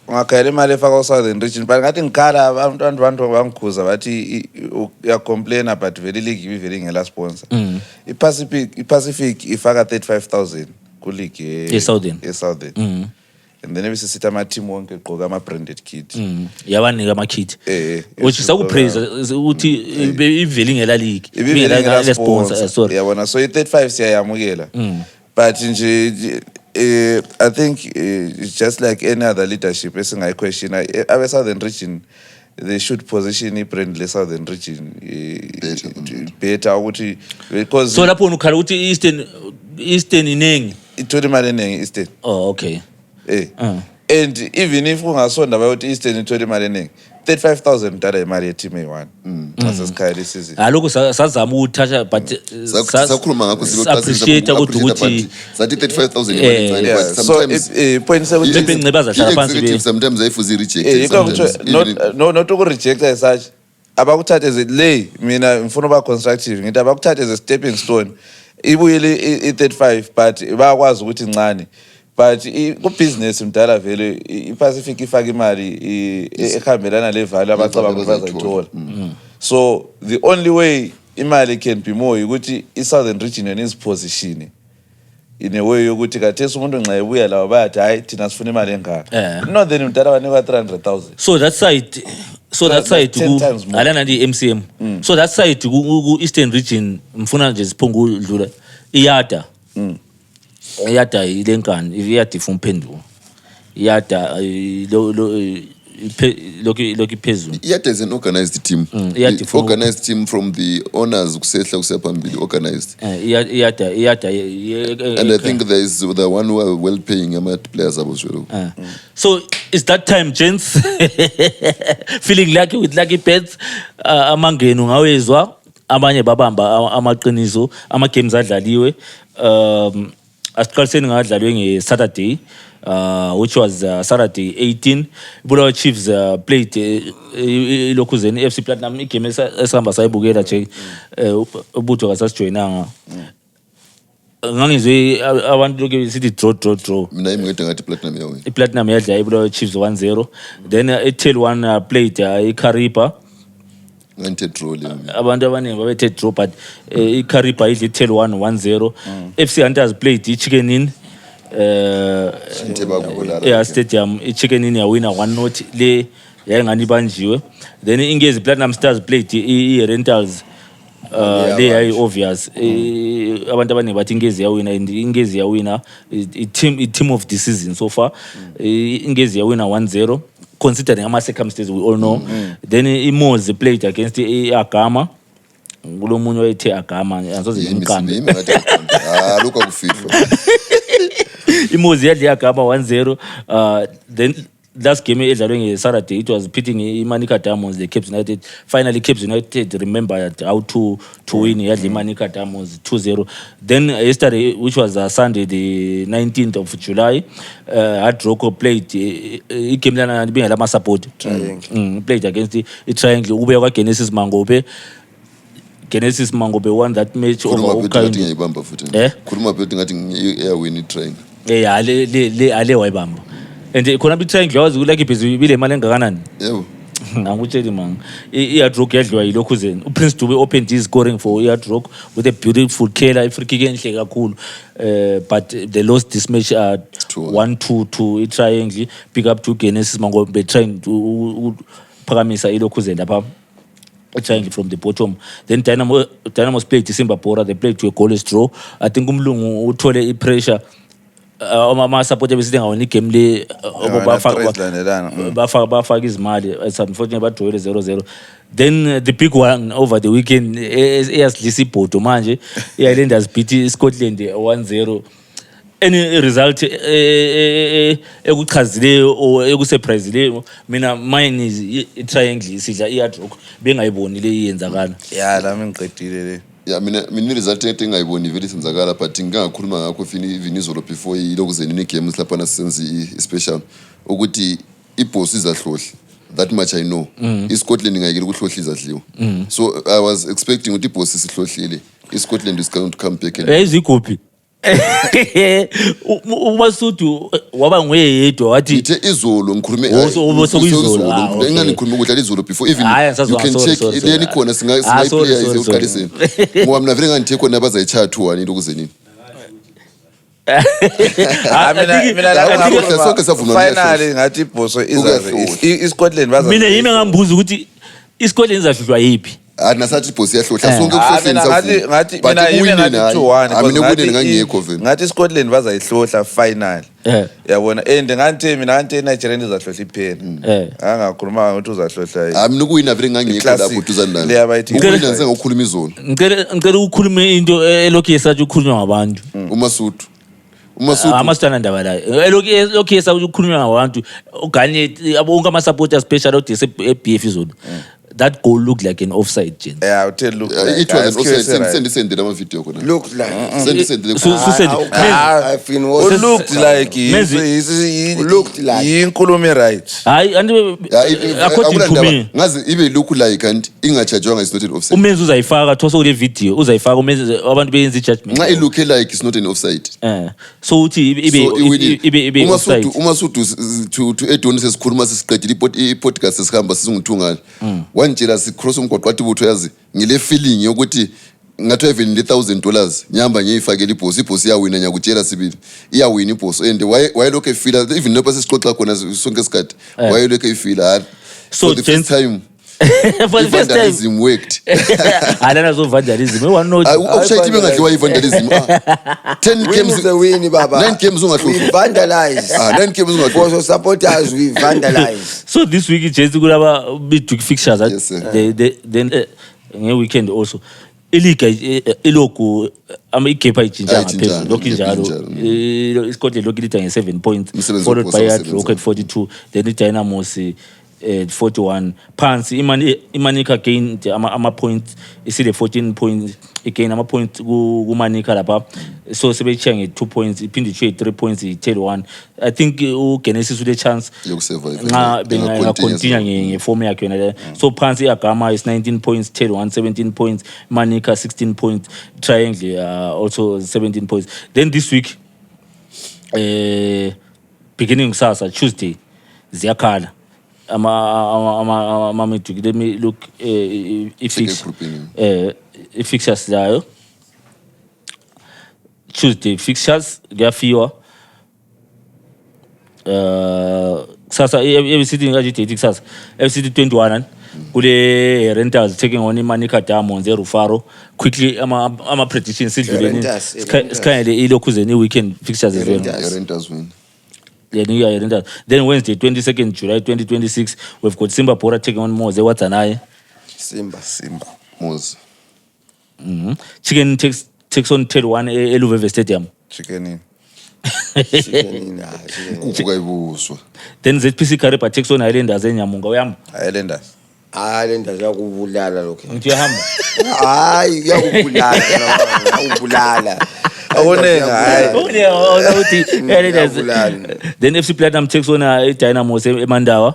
ungakhayela imali efaka ku-Southern region, but ngathi ngikhala abantu bangikhuza bathi uyacomplaina but vele league ivele ingela sponsor. iPacific ifaka 35,000 ku league eSouthern. and then ebesisithi ama-team wonke egqoke ama-branded kit. yabanika ama-kit which sakupraise ukuthi ivele ingela league Ibivele sponsor sorry yabona, so i-35 siyayamukela, but nje I think it's just like any other leadership esingayi-question. Abe-Southern Region, they should position i-brand le-Southern Region better ukuthi, because so lapho ukhala ukuthi Eastern iningi ithole imali eningi Eastern. oh okay And even if ungasonda bayothi Eastern ithole imali eningi, 35,000 mdala imali ye-team eyi-1 xa sesikhaya le season. lokho sazama ukuthatha but sakhuluma ngakho appreciate ukuthi sathi 35,000 imali encane, Yeah, but so sometimes point Maybe sekuthi ngcebaza hlala phansi i-executive sometimes ayifuze i-reject yikho ngitsho not uku-rejecta as such, abakuthathe as le mina ngifuna uba constructive ngithi abakuthathe as a stepping stone, ibuyile i-35 but bayakwazi ukuthi incane, but ku-business mdala vele i-Pacific ifake imali ehambelana le value abacabanga bazayithola. So the only way imali can be more ukuthi i-Southern Region yona iziposition in a way yokuthi kathesi umuntu nxa ebuya lawo bayathi hayi thina sifuna imali engaka, no then mdala banikwa 300,000. so that side That's 10 times more. alana ndi MCM so that side ku Eastern Region mfuna nje siphungu udlula iyada ilenkani iyada ifumphendulo iyada lokhu phezulu. iyada is an organized team, Iyada ifuna- organized team from the owners kusehla kusephambili, organized. iyada And I think there is the one who are well paying ama-players abo zwelo. so it's that time gents feeling lucky with lucky bets amangenu ngawezwa abanye babamba amaqiniso ama-games adlaliwe asiqaliseni ngadlalwe nge-Saturday which was Saturday 18 Bulawayo Chiefs played ilokhuzeni FC Platinum igame esihamba sayibukela nje ubutho kasasijoyinanga ngangizwe abantu lokho sithi draw Mina imngede ngathi Platinum yawina. iPlatinum yadla iBulawayo Chiefs 1-0 then iTel 1 played iKariba Nganthe draw le. abantu abaningi babethe draw but iKariba idla iTel 1-0 FC Hunters played iChicken Inn Nganthe bakubulala. yeah stadium iChicken Inn yawina 1-0 le yayingani banjiwe then Ingezi Platinum Stars played iRentals le yayi obvious abantu abaningi bathi Ingezi yawina and Ingezi yawina i-team of the season so far Ingezi yawina 1-0 considering ama circumstances we all know then iMozi played against iAgama kulomunye wayethe Agama angisoze ngimkande Yimi ngathi lokho akufihlwa. iMozi yadla iAgama 1-0 then last game edlalwe nge-Saturday it was pitting iManica Diamonds the Cape United. Finally Cape United remembered how to win yadla iManica Diamonds 2-0 then yesterday which was Sunday the 19th of July Hard Rock played igame lana bingela ama support played against iTriangle ube kwa Genesis Mangobe won that match over Khuluma ngiyibamba futhi. Khuluma phela ngathi ngiyawina i-triangle. ale wayibamba and khona iTriangle yazi kulike ibhizi bile imali engakanani Yebo. angutsheli man iHard Rock yadliwa yilokhuzeni uPrince Dube opened his scoring for iHard Rock with a beautiful killer free kick enhle kakhulu but they lost this match 1-2 to iTriangle. Pick up to Genesis Mangobe trying to phakamisa ilokhuzeni lapha iTriangle from the bottom. Then Dynamo's played Simba Bora, they played to a goalless draw. I think umlungu uthole ipressure ama support besithi ngawona igame le bafaka izimali unfortunately badrawele 0-0 then the big one over the weekend eyasidlisa ibhodo manje iHighlanders beat Scotland 1-0 any result ekuchazileyo or ekusurprisezileyo mina mine is iTriangle isidla iHard Rock bengayiboni le iyenzakala Yeah, lami ngiqedile le. Yeah, mina result engayiboni vele senzakala but ngingakhuluma ngakho even izolo before ilokhuzeni games lapha nasenze i-special ukuthi iboss izahlohla. That much I know. iScotland ngayekela ukuhlohla izadliwa. So I was expecting ukuthi iboss isihlohlile. iScotland is going to come back and eziguphi uMasudu waba nguyedwa wathi ithe izolo ngikhulume Izolo. engani ngikhuluma ukudlala izolo before even Hayi, you ngisazwa, can sorry, check sorry, ileni khona singayiplaya sorry. izoqaliseni ngoba mina vele nganthe khona abazayithatha 2-1 ilokhuzeni mina sonke savumelana finally ngathi ibhoso Kuyahluka. iScotland mina yimi ngambuza ukuthi iScotland izahluhlwa yiphi. nasathi ibhosi yahlohla sonke kuhlohleni ngathi mina yimi ngathi 2-1 mina uwinini ngangiyekho vele ngathi iScotland bazayihlohla final yabona and ngathi iNigeria izahlohla iphela angakhuluma ukuthi uzahlohla mina ukuwina vele ngangiyekho lapho duzane le abayithi ukuwina ngisengokhuluma izolo ngicela ukukhuluma into elokhu yesathi ukukhulunywa ngabantu. uMasudu Amasitana ndaba la elokhu yesathi ukukhulunywa ngabantu uGarnett abonke ama-supporters special odese eBF izolo. That goal looked like an offside, Jen. yeah I'll tell look it was an offside sendela ama video khona Look like send I've been it looked like looked like inkulumo right hayi according to me ngazi ibe look like and ingachajwanga is not an offside umenzi uzayifaka thosa kule video uzayifaka umenzi abantu beyenza ijudgment nxa ilook like is not an offside so uthi ibe offside uMasudu to Edon sesikhuluma sesiqedile i-podcast sesihamba sizinguthungana wanjela sicross umgwaqo wathi butho yazi ngile feeling yokuthi ngathi even $1,000 nyamba ngiyifakela ibhosi iyawina nyakutshela sibili iyawina ibhosi and wayelokho efila even noba sesixoxa khona sonke isikhathi wayelokho efila so the first time for the first time vandalism worked alana zo vandalism we want not awushayithi bengadliwa vandalism 10 games the win baba 9 games ungahluka we vandalize 9 games ungahluka because supporters we vandalize so this week Jesse kulaba big fixtures Yes, sir. then weekend also iliga iloku igap ayijinja ngaphezulu lokhu njalo iScotland lokhu ilida nge7 points followed by Rock at 42 then iDynamos 41 phansi iManica gained ama points isile 14 points again ama points kuManica lapha so sebechiya nge2 points iphinde ichiye 3 points i-1 I think uGenesis ule chance yokusurvive nxa benga continue ngeform yakhe yona le so phansi iAgama is 19 points 17 points Manica 16 points Triangle also 17 points then this week beginning kusasa Tuesday ziyakhala ama metric let me look fixtures layo Tuesday fixtures kuyafiwa kusasa eBCD ngathi date kusasa eBCD 21 kule Rentals taking on iManica Diamonds eRufaro quickly ama predictions sidluleni sikhanyele ilokhuzeni weekend fixtures Rentals win Rentals then Wednesday 22nd July 2026 we've got Simba Bora taking on Moze Watsanaye Simba Moze Chicken takes on 1 eLuveve Stadium chicken ukayibuswa then ZPC Kariba takes on Highlanders eNyamunga uyamba Highlanders yakubulala lokho ngithi uyahamba hayi yakubulala awonenga hayi uthi Highlanders then FC Platinum takes on iDynamos eMandawa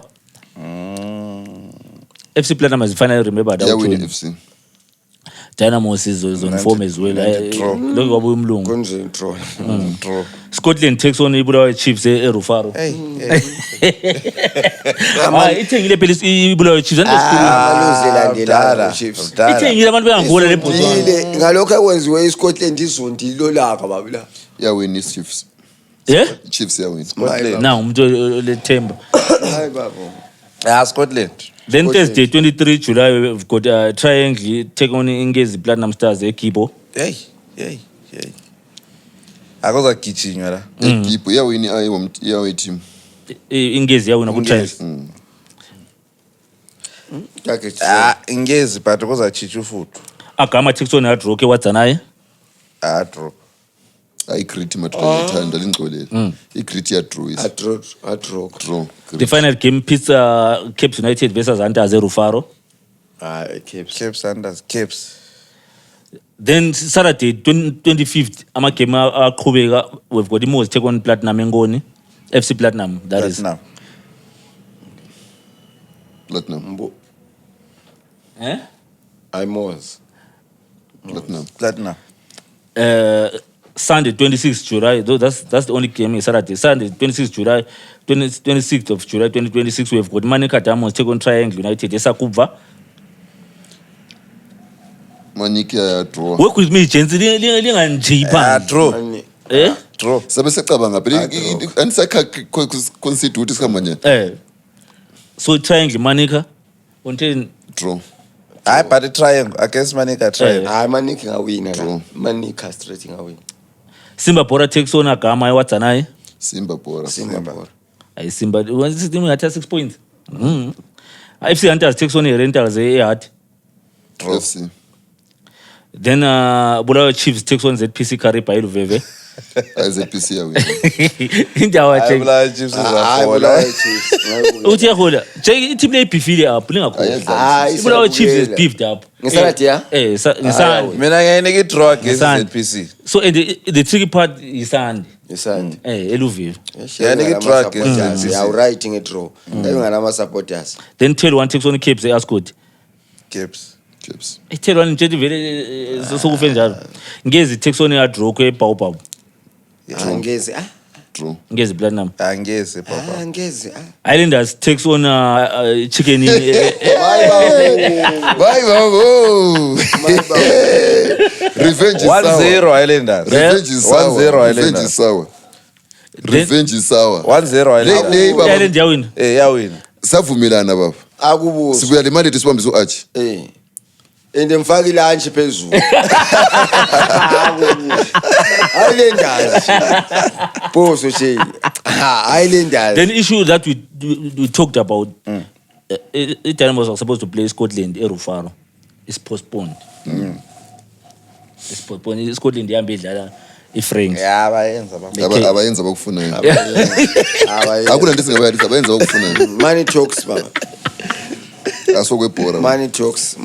FC Platinum is finally remembered yeah win FC Dynamos is on form as well lokho kwabuya umlungu konje draw Scotland takes on iBulawayo Chiefs eRufaro ithengile phela iBulawayo Chiefs aluzilandela Chiefs ithengile abantu beyangola lebhotswana ngalokho ekwenziwe iScotland izondi lolaka babila yeah win is Chiefs Chiefs yeah win now umuntu lethemba hayi babo Scotland then Thursday 23 July we've got Triangle take on Ingezi Platinum Stars eKibo hey akoza gijinywa la eKibo yeah win yeah team Ingezi yawina ku Triangle Ingezi but koza chichu futhi Agama takes on Hard Rock eWatsanaye draw grit mathanda lingcolele igrit ya draw is draw the final game Pizza Cape United versus Hunters eRufaro Cape Sanders Capes then Saturday 25th ama game aqhubeka we've got iMoze take on Platinum eNgoni FC Platinum that is Platinum iMoze Platinum Sunday 26th July though that's the only game Saturday Sunday 26th July 26th of July 2026 we've got Manica Diamonds take on Triangle United eSakubva Manica ya draw work with me Jensi linganjipha draw Draw. sabe secabanga phela anisakha constitute sikhamba njani So triangle Manica until draw Hayi but triangle against Manica triangle. hayi Manica ngawina Draw. la Manica straight ngawina Simba Bora takes on agama ewatsanaye Simba Bora Simba Bora ayi Simba wasithi team ngatha 6 points FC Hunters takes on Rentals eHeart FC then Bulawayo Chiefs takes on ZPC Kariba eLuveve ZPC yawina indawo Hayi athi Bulawayo Chiefs hayi uzafola. Bulawayo Chiefs ngawina uthi yahola team le beefile up lingakhola hayi Bulawayo Chiefs is beefed up ngisathi ya ngisandi Mina ngiyayinika i-draw against Ngisandi. ZPC. so and the tricky part is sandi yesandi eLuveve Yani ki-draw against ya right ngedraw ayingana ama supporters then tell one takes on Cape eAscot Gibbs. Chips tell one nje vele sokufe njalo ngezi takes on ya draw kwe Baobab angeze draw ngezi platinum Angeze papa. angeze Islanders takes on chicken bye babo revenge is sour 1-0 Islanders. revenge is sour 1-0 revenge Islanders. is sour revenge is sour 1-0 Islanders. Hey, baba. Island yawina Yawina. savumelana baba akubuzo sibuya le mali sibambiso arch ende mfaki lunch phezulu Islanders boso che Islanders then issue that we talked about Dynamos are supposed to play Scotland eRufaro is postponed it's postponed Scotland ihambe idlala iFranks Yeah bayenza baba. abayenza bakufunayo Abaye- akuna nto singabayalisa abayenza bakufunayo money talks baba asokwebhora money talks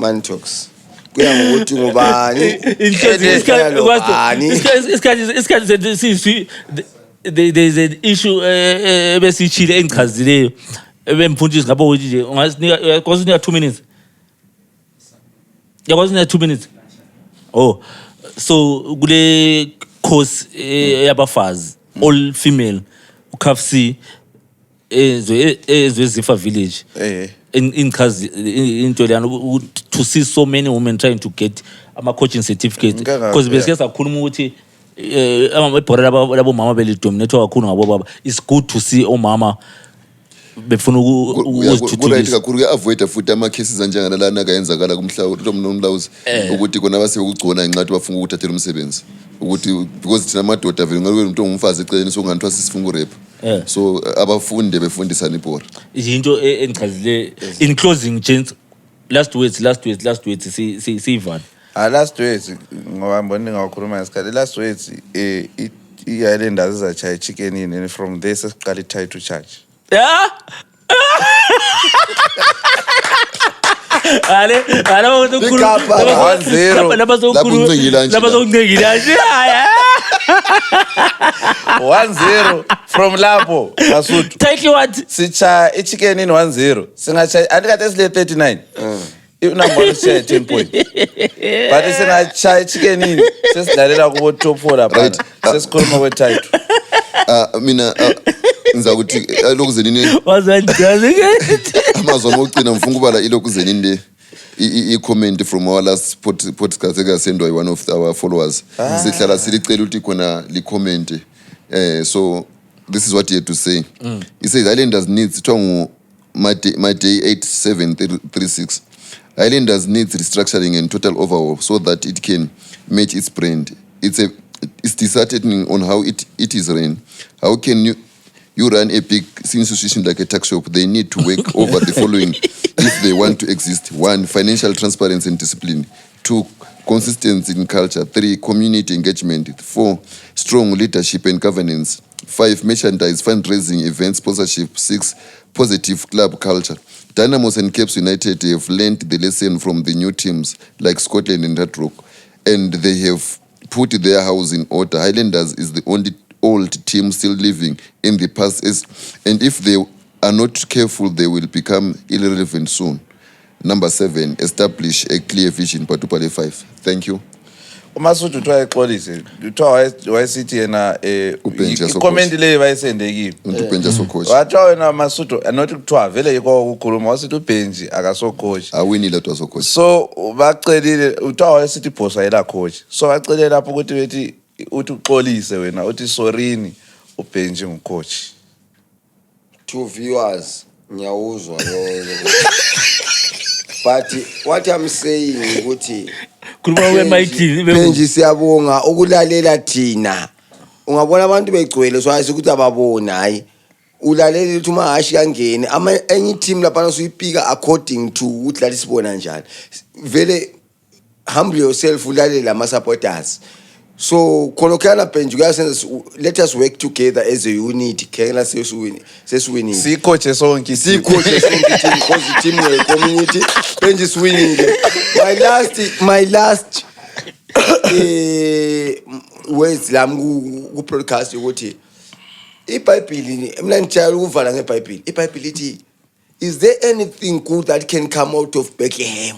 kuya ngokuthi ngubani isikhathi there's an issue ebesichile engichazileyo ebemfundisi ngapho ukuthi nje ungasinika uyakwazi unika 2 minutes yakwazi unika 2 minutes so kule course yabafazi all female uKFC ezwe Zifa village inchazi into leyana to see so many women trying to get ama coaching certificates because besike sakhuluma ukuthi amabhora labo mama belidominate kakhulu ngabo baba it's good to see omama befuna right ukuzithuthukisa kakhulu ke-avoida futhi ama-cases anjenganalana akayenzakala kumhlawumlawuzi ukuthi kona basebekugcona ngenxathi bafuna ukuthathela umsebenzi ukuthi because thina amadoda vele ngabe umuntu ongumfazi eceleni so nganithiwa sisifuna ukurepha so abafunde befundisana ibhora into engichazile in closing gents last words siyivana Last words ngoba mbona ngakhuluma ngesikhathi last words i-Islanders izachaya chicken in and from there sesiqala i-title charge. Ale Ikapa, 1-0. labazokuncengile nje 1-0 from lapho Basotho. title what Sicha i-chicken in 1-0. Singachaya andikade sile 39. Number is 10 points. But singachaya chicken in sesidlalela kubo top 4 lapha. Sesikhuluma kwe-title. mina ngizakuthi lokuzeni wazandijazi amazwi amokugcina ngifuna ukubala ilokuzeni le i-comment from our last podcast ekasendwa one of our followers sihlala silicela ukuthi khona li-comment so this is what he had to say he says Islanders needs kuthiwa Maday 8736 Islanders needs restructuring and total overhaul so that it can match its brand. It's disheartening on how it is run. How can you run a big institution like a tax shop? They need to work over the following if they want to exist. 1, financial transparency and discipline. 2, consistency in culture. 3, community engagement. 4, strong leadership and governance. 5, merchandise, fundraising, event sponsorship. 6, positive club culture. Dynamos and Caps United have learned the lesson from the new teams like Scotland and Red Rock, and they have put their house in order. Highlanders is the only old team still living in the past, and if they are not careful, they will become irrelevant soon. Number 7, establish a clear vision. Patupale 5. Thank you. uMasuthu uthiwa exolise uthiwa wayesithi yena i-comment le bayisendekile Umuntu ubenja so coach. wathiwa wena Masuthu anothi kuthiwa vele yiko ukukhuluma wasithi uBenji akaso coach Awinile to so coach. so bacelile uthiwa wayesithi boss ayela coach so bacelile lapho ukuthi bethi uthi uxolise wena uthi sorini ubenje ngucoach. 2 viewers ngiyawuzwa but what I'm saying ukuthi Khuluma kwe-mic Benji siyabonga ukulalela thina. Ungabona abantu begcwele so ayisi ukuthi ababona hayi. Ulalela ukuthi uma hashi kangene enye team lapha suyipika according to ukuthi la sibona njani. Vele humble yourself ulalela ama supporters. So khonokana Benji kuyasenza let us work together as a unit. Kela sesiwini. Coach sonke Coach sonke team because the team we community Benji is winning. My last words lam ku broadcast ukuthi iBhayibheli mina ngitshela ukuvala ngeBhayibheli. iBhayibheli ithi is there anything good that can come out of Bethlehem?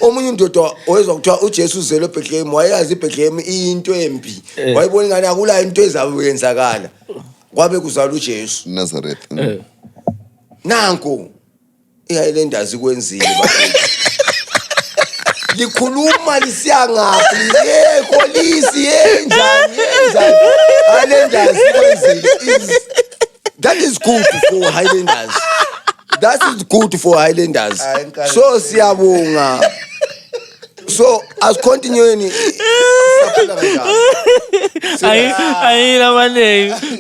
Omunye ndoda oyezwa kuthiwa uJesu uzele eBethlehem wayazi iBethlehem into embi. Wayibona ingane akula into ezawuyenzakala. Kwabe kuzala uJesu Nazareth. Nanko iHighlanders ikwenzile bafethu. Likhuluma lisiya ngaphi polisi njani Highlanders ikwenzile. That is good for Highlanders. That is good for Highlanders. So siyabonga. So as continuing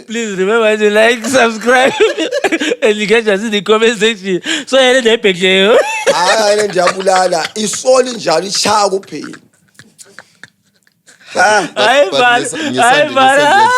please remember to like, subscribe, and you can just in the comment section. So I didn't pick you. hayi njabulala isoli njalo ichaya kuphela. Hayi bana.